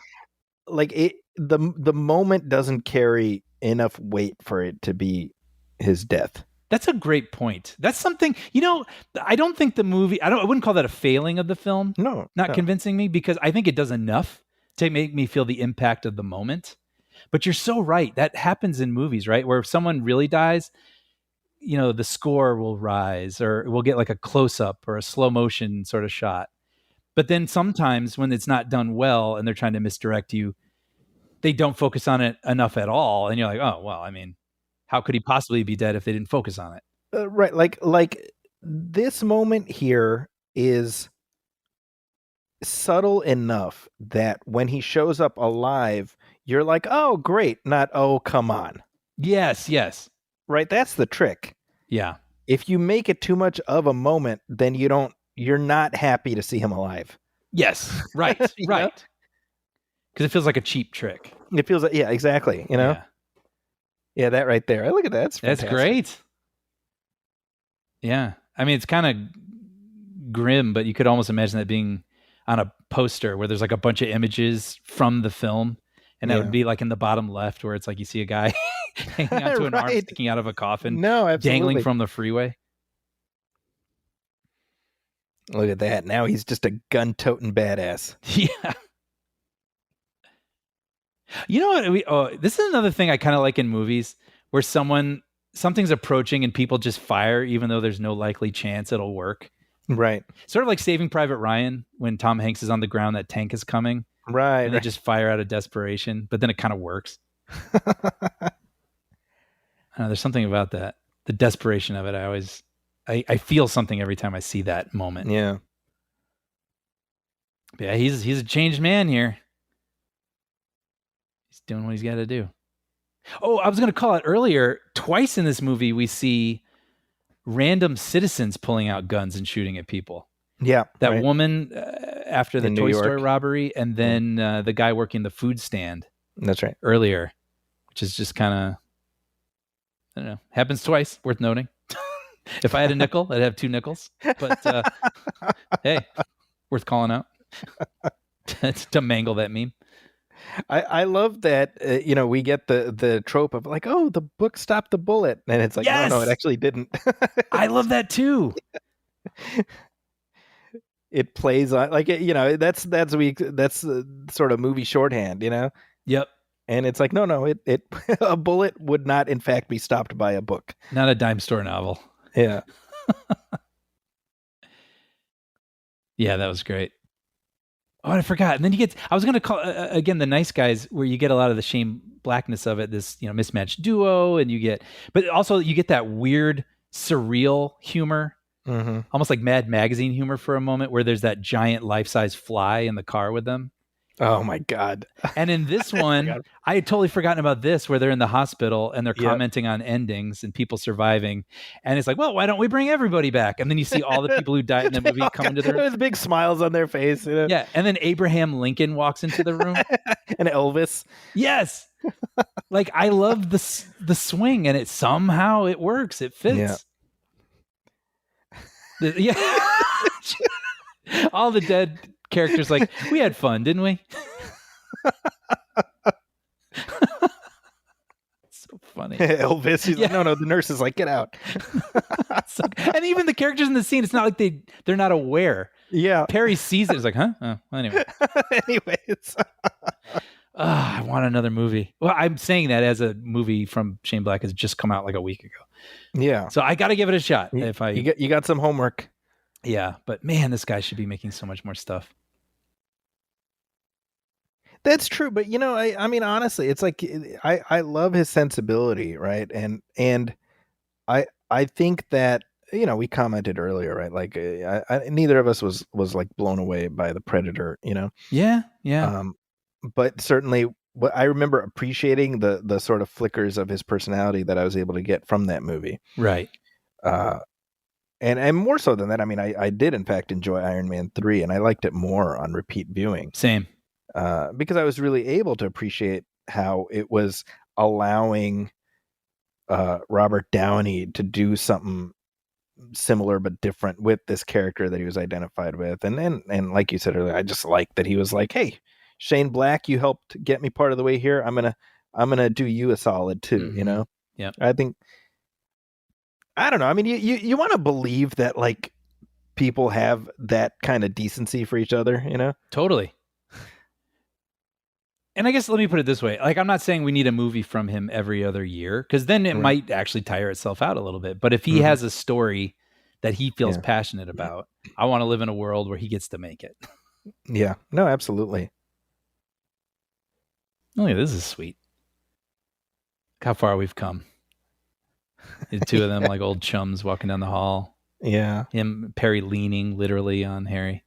But, like, the moment doesn't carry enough weight for it to be his death. That's a great point. That's something, I don't think the movie, I wouldn't call that a failing of the film. No. Convincing me, because I think it does enough to make me feel the impact of the moment. But you're so right. That happens in movies, right? Where if someone really dies, the score will rise, or we'll get like a close up or a slow motion sort of shot. But then sometimes when it's not done well and they're trying to misdirect you, they don't focus on it enough at all. And you're like, oh, well, I mean, how could he possibly be dead if they didn't focus on it? Right. Like this moment here is subtle enough that when he shows up alive, you're like, oh, great. Not, oh, come on. Yes. Right. That's the trick. Yeah. If you make it too much of a moment, then you're not happy to see him alive. Yes. Right. Right. Because it feels like a cheap trick. It feels like, yeah, exactly. Yeah, that right there. I look at that. That's great. Yeah. I mean, it's kind of grim, but you could almost imagine that being on a poster where there's like a bunch of images from the film. And that would be like in the bottom left where it's like you see a guy hanging onto an arm sticking out of a coffin. No, absolutely. Dangling from the freeway. Look at that. Now he's just a gun-toting badass. Yeah. You know what? This is another thing I kind of like in movies where something's approaching and people just fire even though there's no likely chance it'll work. Right. Sort of like Saving Private Ryan when Tom Hanks is on the ground, that tank is coming. Right. And they just fire out of desperation, but then it kind of works. There's something about that. The desperation of it. I feel something every time I see that moment. Yeah. But yeah, he's a changed man here. He's doing what he's got to do. Oh, I was going to call it earlier. Twice in this movie, we see random citizens pulling out guns and shooting at people. Yeah. That woman after the In Toy New York. Story robbery, and then the guy working the food stand. That's right. Earlier, which is just kind of, I don't know, happens twice, worth noting. If I had a nickel, I'd have 2 nickels. But hey, worth calling out to mangle that meme. I love that, we get the trope of like, oh, the book stopped the bullet. And it's like, Yes! no, it actually didn't. I love that too. It plays on like, that's sort of movie shorthand, Yep. And it's like, no, it a bullet would not in fact be stopped by a book. Not a dime store novel. Yeah. Yeah, that was great. Oh, I forgot. And then I was going to call, again, The Nice Guys, where you get a lot of the Shane Blackness of it, this, mismatched duo, but also you get that weird, surreal humor, almost like Mad Magazine humor for a moment, where there's that giant life-size fly in the car with them. Oh my God. And in this one, I had totally forgotten about this, where they're in the hospital and they're commenting on endings and people surviving. And it's like, well, why don't we bring everybody back? And then you see all the people who died in the movie come into the room. There's big smiles on their face. Yeah. And then Abraham Lincoln walks into the room. And Elvis. Yes. Like, I love the swing, and somehow it works. It fits. Yeah. All the dead characters like, we had fun, didn't we? So funny. Elvis, he's like, no, the nurse is like, get out. And even the characters in the scene, it's not like they're not aware. Yeah. Perry sees it. It's like, huh? Oh, well, anyway. Anyways. I want another movie. Well, I'm saying that as a movie from Shane Black has just come out like a week ago. Yeah. So I got to give it a shot. You got some homework. Yeah, but man, this guy should be making so much more stuff. That's true, but I mean, honestly, it's like I love his sensibility, right? And I think that we commented earlier, right? Like neither of us was like blown away by the Predator, Yeah, yeah. But certainly, what I remember appreciating the sort of flickers of his personality that I was able to get from that movie, Right. And more so than that, I mean, I did in fact enjoy Iron Man 3, and I liked it more on repeat viewing. Same. Because I was really able to appreciate how it was allowing Robert Downey to do something similar but different with this character that he was identified with. And like you said earlier, I just like that he was like, hey, Shane Black, you helped get me part of the way here. I'm gonna do you a solid too, Yeah. I think, I don't know. I mean, you want to believe that like people have that kind of decency for each other, Totally. And I guess let me put it this way. Like, I'm not saying we need a movie from him every other year, because then it might actually tire itself out a little bit. But if he has a story that he feels passionate about, I want to live in a world where he gets to make it. Yeah. No, absolutely. Oh, yeah, this is sweet. Look how far we've come. The two of them like old chums walking down the hall. Yeah. Perry leaning literally on Harry.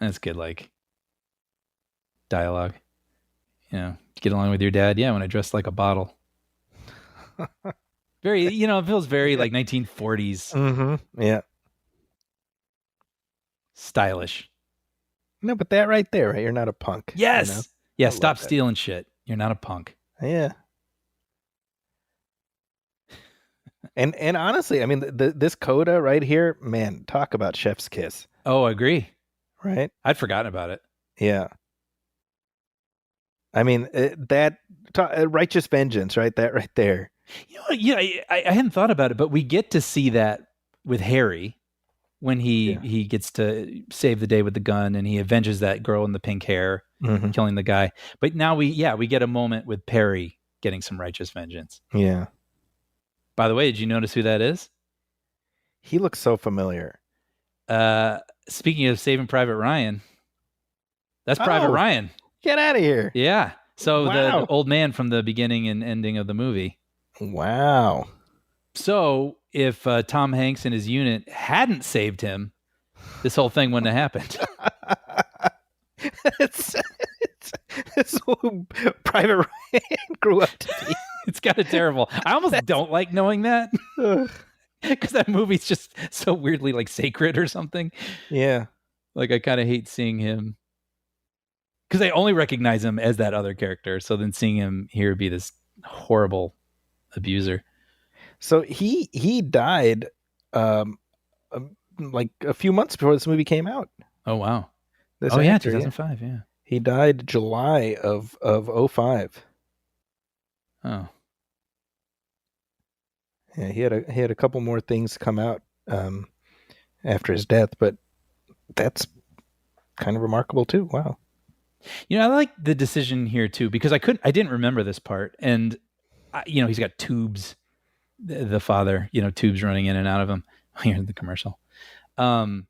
That's good, like, dialogue. Get along with your dad. Yeah, when I dressed like a bottle. Very, it feels very like 1940s. Mm-hmm. Yeah. Stylish. No, but that right there, right? You're not a punk. Yes. Yeah, I stop love that. stealing shit. You're not a punk. Yeah. And honestly, I mean, this coda right here, man, talk about chef's kiss. Oh, I agree. Right? I'd forgotten about it. Yeah. I mean, righteous vengeance, right? That right there. I hadn't thought about it, but we get to see that with Harry when he gets to save the day with the gun and he avenges that girl in the pink hair, killing the guy. But now we get a moment with Perry getting some righteous vengeance. Yeah. By the way, did you notice who that is? He looks so familiar. Speaking of Saving Private Ryan, that's Private Ryan. Get out of here. Yeah. So Wow. the old man from the beginning and ending of the movie. Wow. So if Tom Hanks and his unit hadn't saved him, this whole thing wouldn't have happened. It's who Private Ryan grew up to be. It's kind of terrible. I almost don't like knowing that. Because that movie's just so weirdly like sacred or something. Yeah. Like I kind of hate seeing him. Because I only recognize him as that other character. So then seeing him here be this horrible abuser. So he died like a few months before this movie came out. Oh, wow. This yeah, actor, 2005, yeah. He died July of 05. Oh. Yeah, he had a couple more things come out after his death, but that's kind of remarkable too. Wow. I like the decision here too, because I didn't remember this part. And, he's got tubes, the father, tubes running in and out of him. Here in the commercial. And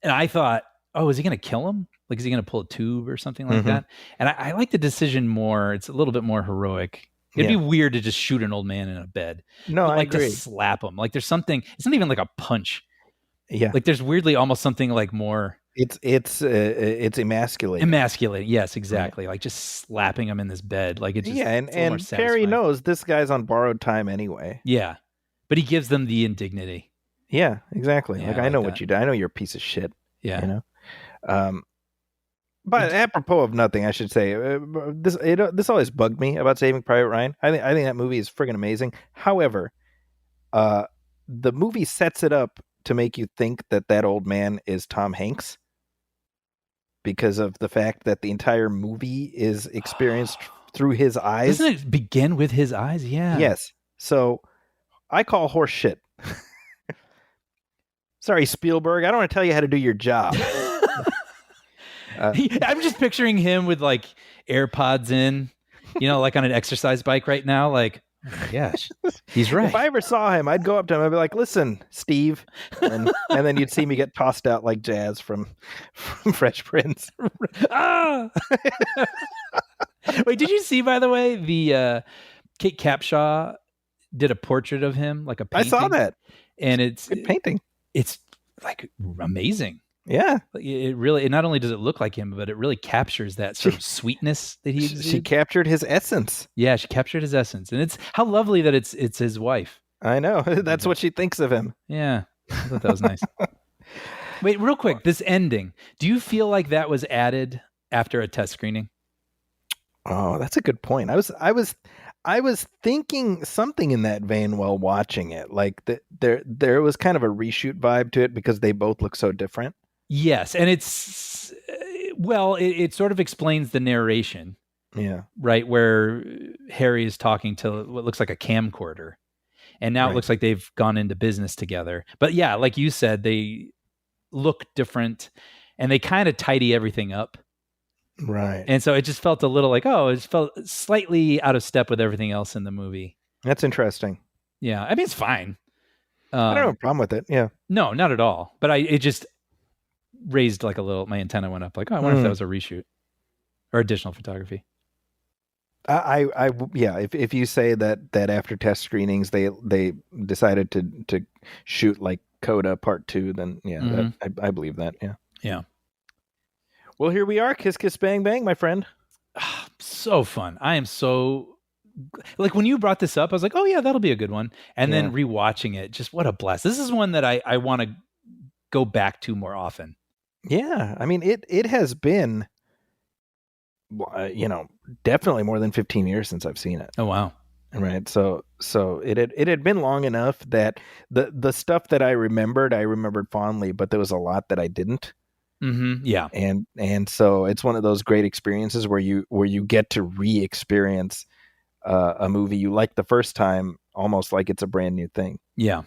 I thought, oh, is he going to kill him? Like, is he going to pull a tube or something like that? And I like the decision more. It's a little bit more heroic. It'd be weird to just shoot an old man in a bed. No, I agree. To slap him. Like there's something, it's not even like a punch. Yeah. Like there's weirdly almost something like more. It's emasculating. Emasculating. Yes, exactly. Like just slapping him in this bed. Like it just, and Perry knows this guy's on borrowed time anyway. Yeah. But he gives them the indignity. Yeah, exactly. Yeah, like I I know like what that. you do. I know you're a piece of shit. Yeah. But apropos of nothing, I should say this always bugged me about Saving Private Ryan. I think that movie is friggin' amazing. However, the movie sets it up to make you think that old man is Tom Hanks because of the fact that the entire movie is experienced through his eyes. Doesn't it begin with his eyes? Yeah. Yes. So I call horse shit. Sorry, Spielberg. I don't want to tell you how to do your job. I'm just picturing him with like AirPods in, like on an exercise bike right now. Like, Gosh, he's right. If I ever saw him, I'd go up to him. I'd be like, "Listen, Steve," and then you'd see me get tossed out like Jazz from Fresh Prince. Ah! Wait, did you see, by the way, the Kate Capshaw did a portrait of him, like a painting? I saw that, and it's good painting. It's like amazing. Yeah, it really. Not only does it look like him, but it really captures that sort of sweetness that he exudes. She captured his essence. Yeah, she captured his essence, and it's how lovely that it's his wife. I know. That's what she thinks of him. Yeah, I thought that was nice. Wait, real quick, this ending. Do you feel like that was added after a test screening? Oh, that's a good point. I was thinking something in that vein while watching it. Like there was kind of a reshoot vibe to it because they both look so different. Yes, and it's it sort of explains the narration. Yeah. Right, where Harry is talking to what looks like a camcorder. And now it looks like they've gone into business together. But yeah, like you said, they look different and they kind of tidy everything up. Right. And so it just felt a little like, it just felt slightly out of step with everything else in the movie. That's interesting. Yeah. I mean, it's fine. I don't have a problem with it. Yeah. No, not at all. But it just raised like a little, my antenna went up like, I wonder if that was a reshoot or additional photography. If you say that after test screenings they decided to shoot like Coda Part 2, then I believe that. Yeah. Well, here we are, Kiss Kiss Bang Bang, my friend. So fun. I am so like when you brought this up, I was like, oh yeah, that'll be a good one. And then rewatching it, just what a blast. This is one that I want to go back to more often. Yeah, I mean it has been. Definitely more than 15 years since I've seen it. Oh, wow. Right. So it had been long enough that the stuff that I remembered fondly, but there was a lot that I didn't. Mm-hmm. Yeah. And so it's one of those great experiences where you get to re-experience a movie you liked the first time, almost like it's a brand new thing. Yeah.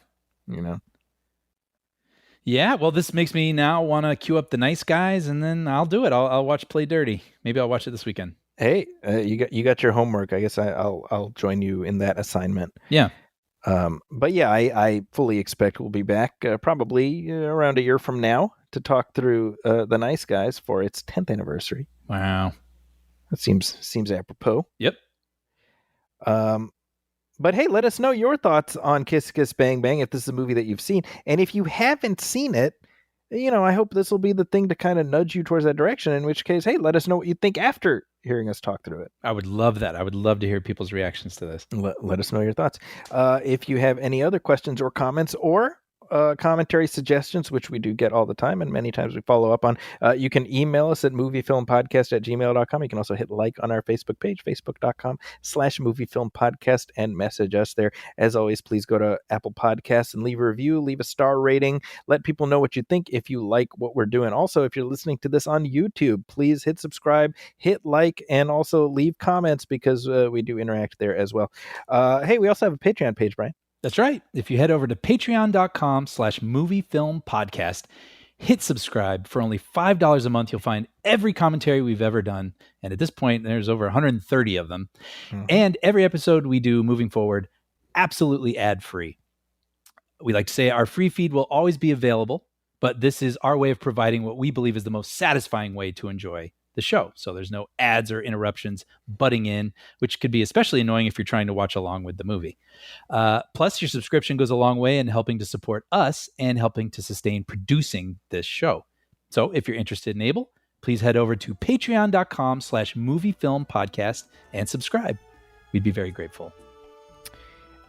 Yeah, well, this makes me now want to queue up The Nice Guys, and then I'll do it. I'll watch Play Dirty. Maybe I'll watch it this weekend. Hey, you got your homework. I guess I'll join you in that assignment. Yeah. But yeah, I fully expect we'll be back probably around a year from now to talk through The Nice Guys for its 10th anniversary. Wow, that seems apropos. Yep. But hey, let us know your thoughts on Kiss Kiss Bang Bang if this is a movie that you've seen. And if you haven't seen it, I hope this will be the thing to kind of nudge you towards that direction, in which case, hey, let us know what you think after hearing us talk through it. I would love that. I would love to hear people's reactions to this. Let us know your thoughts. If you have any other questions or comments or commentary suggestions, which we do get all the time and many times we follow up on, you can email us at moviefilmpodcast@gmail.com. You can also hit like on our Facebook page, facebook.com/moviefilmpodcast, and message us there. As always, please go to Apple Podcasts and leave a review, leave a star rating, let people know what you think if you like what we're doing. Also, if you're listening to this on YouTube, please hit subscribe, hit like, and also leave comments because we do interact there as well. Hey, we also have a Patreon page, Brian. That's right. If you head over to patreon.com/moviefilmpodcast, hit subscribe for only $5 a month. You'll find every commentary we've ever done. And at this point, there's over 130 of them. Mm-hmm. And every episode we do moving forward, absolutely ad-free. We like to say our free feed will always be available, but this is our way of providing what we believe is the most satisfying way to enjoy the show. So there's no ads or interruptions butting in, which could be especially annoying if you're trying to watch along with the movie. Plus, your subscription goes a long way in helping to support us and helping to sustain producing this show. So if you're interested and able, please head over to patreon.com/moviefilmpodcast and subscribe. We'd be very grateful.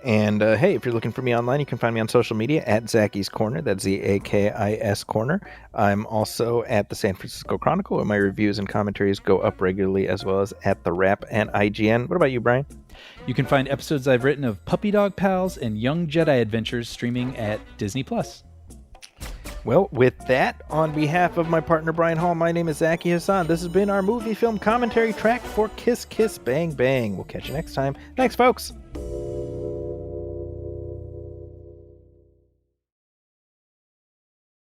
And hey, if you're looking for me online, you can find me on social media at Zacky's Corner. That's ZAKIS Corner. I'm also at the San Francisco Chronicle, where my reviews and commentaries go up regularly, as well as at The Wrap and IGN. What about you, Brian? You can find episodes I've written of Puppy Dog Pals and Young Jedi Adventures streaming at Disney+. Well, with that, on behalf of my partner Brian Hall, my name is Zachy Hassan. This has been our movie film commentary track for Kiss Kiss Bang Bang. We'll catch you next time. Thanks, folks.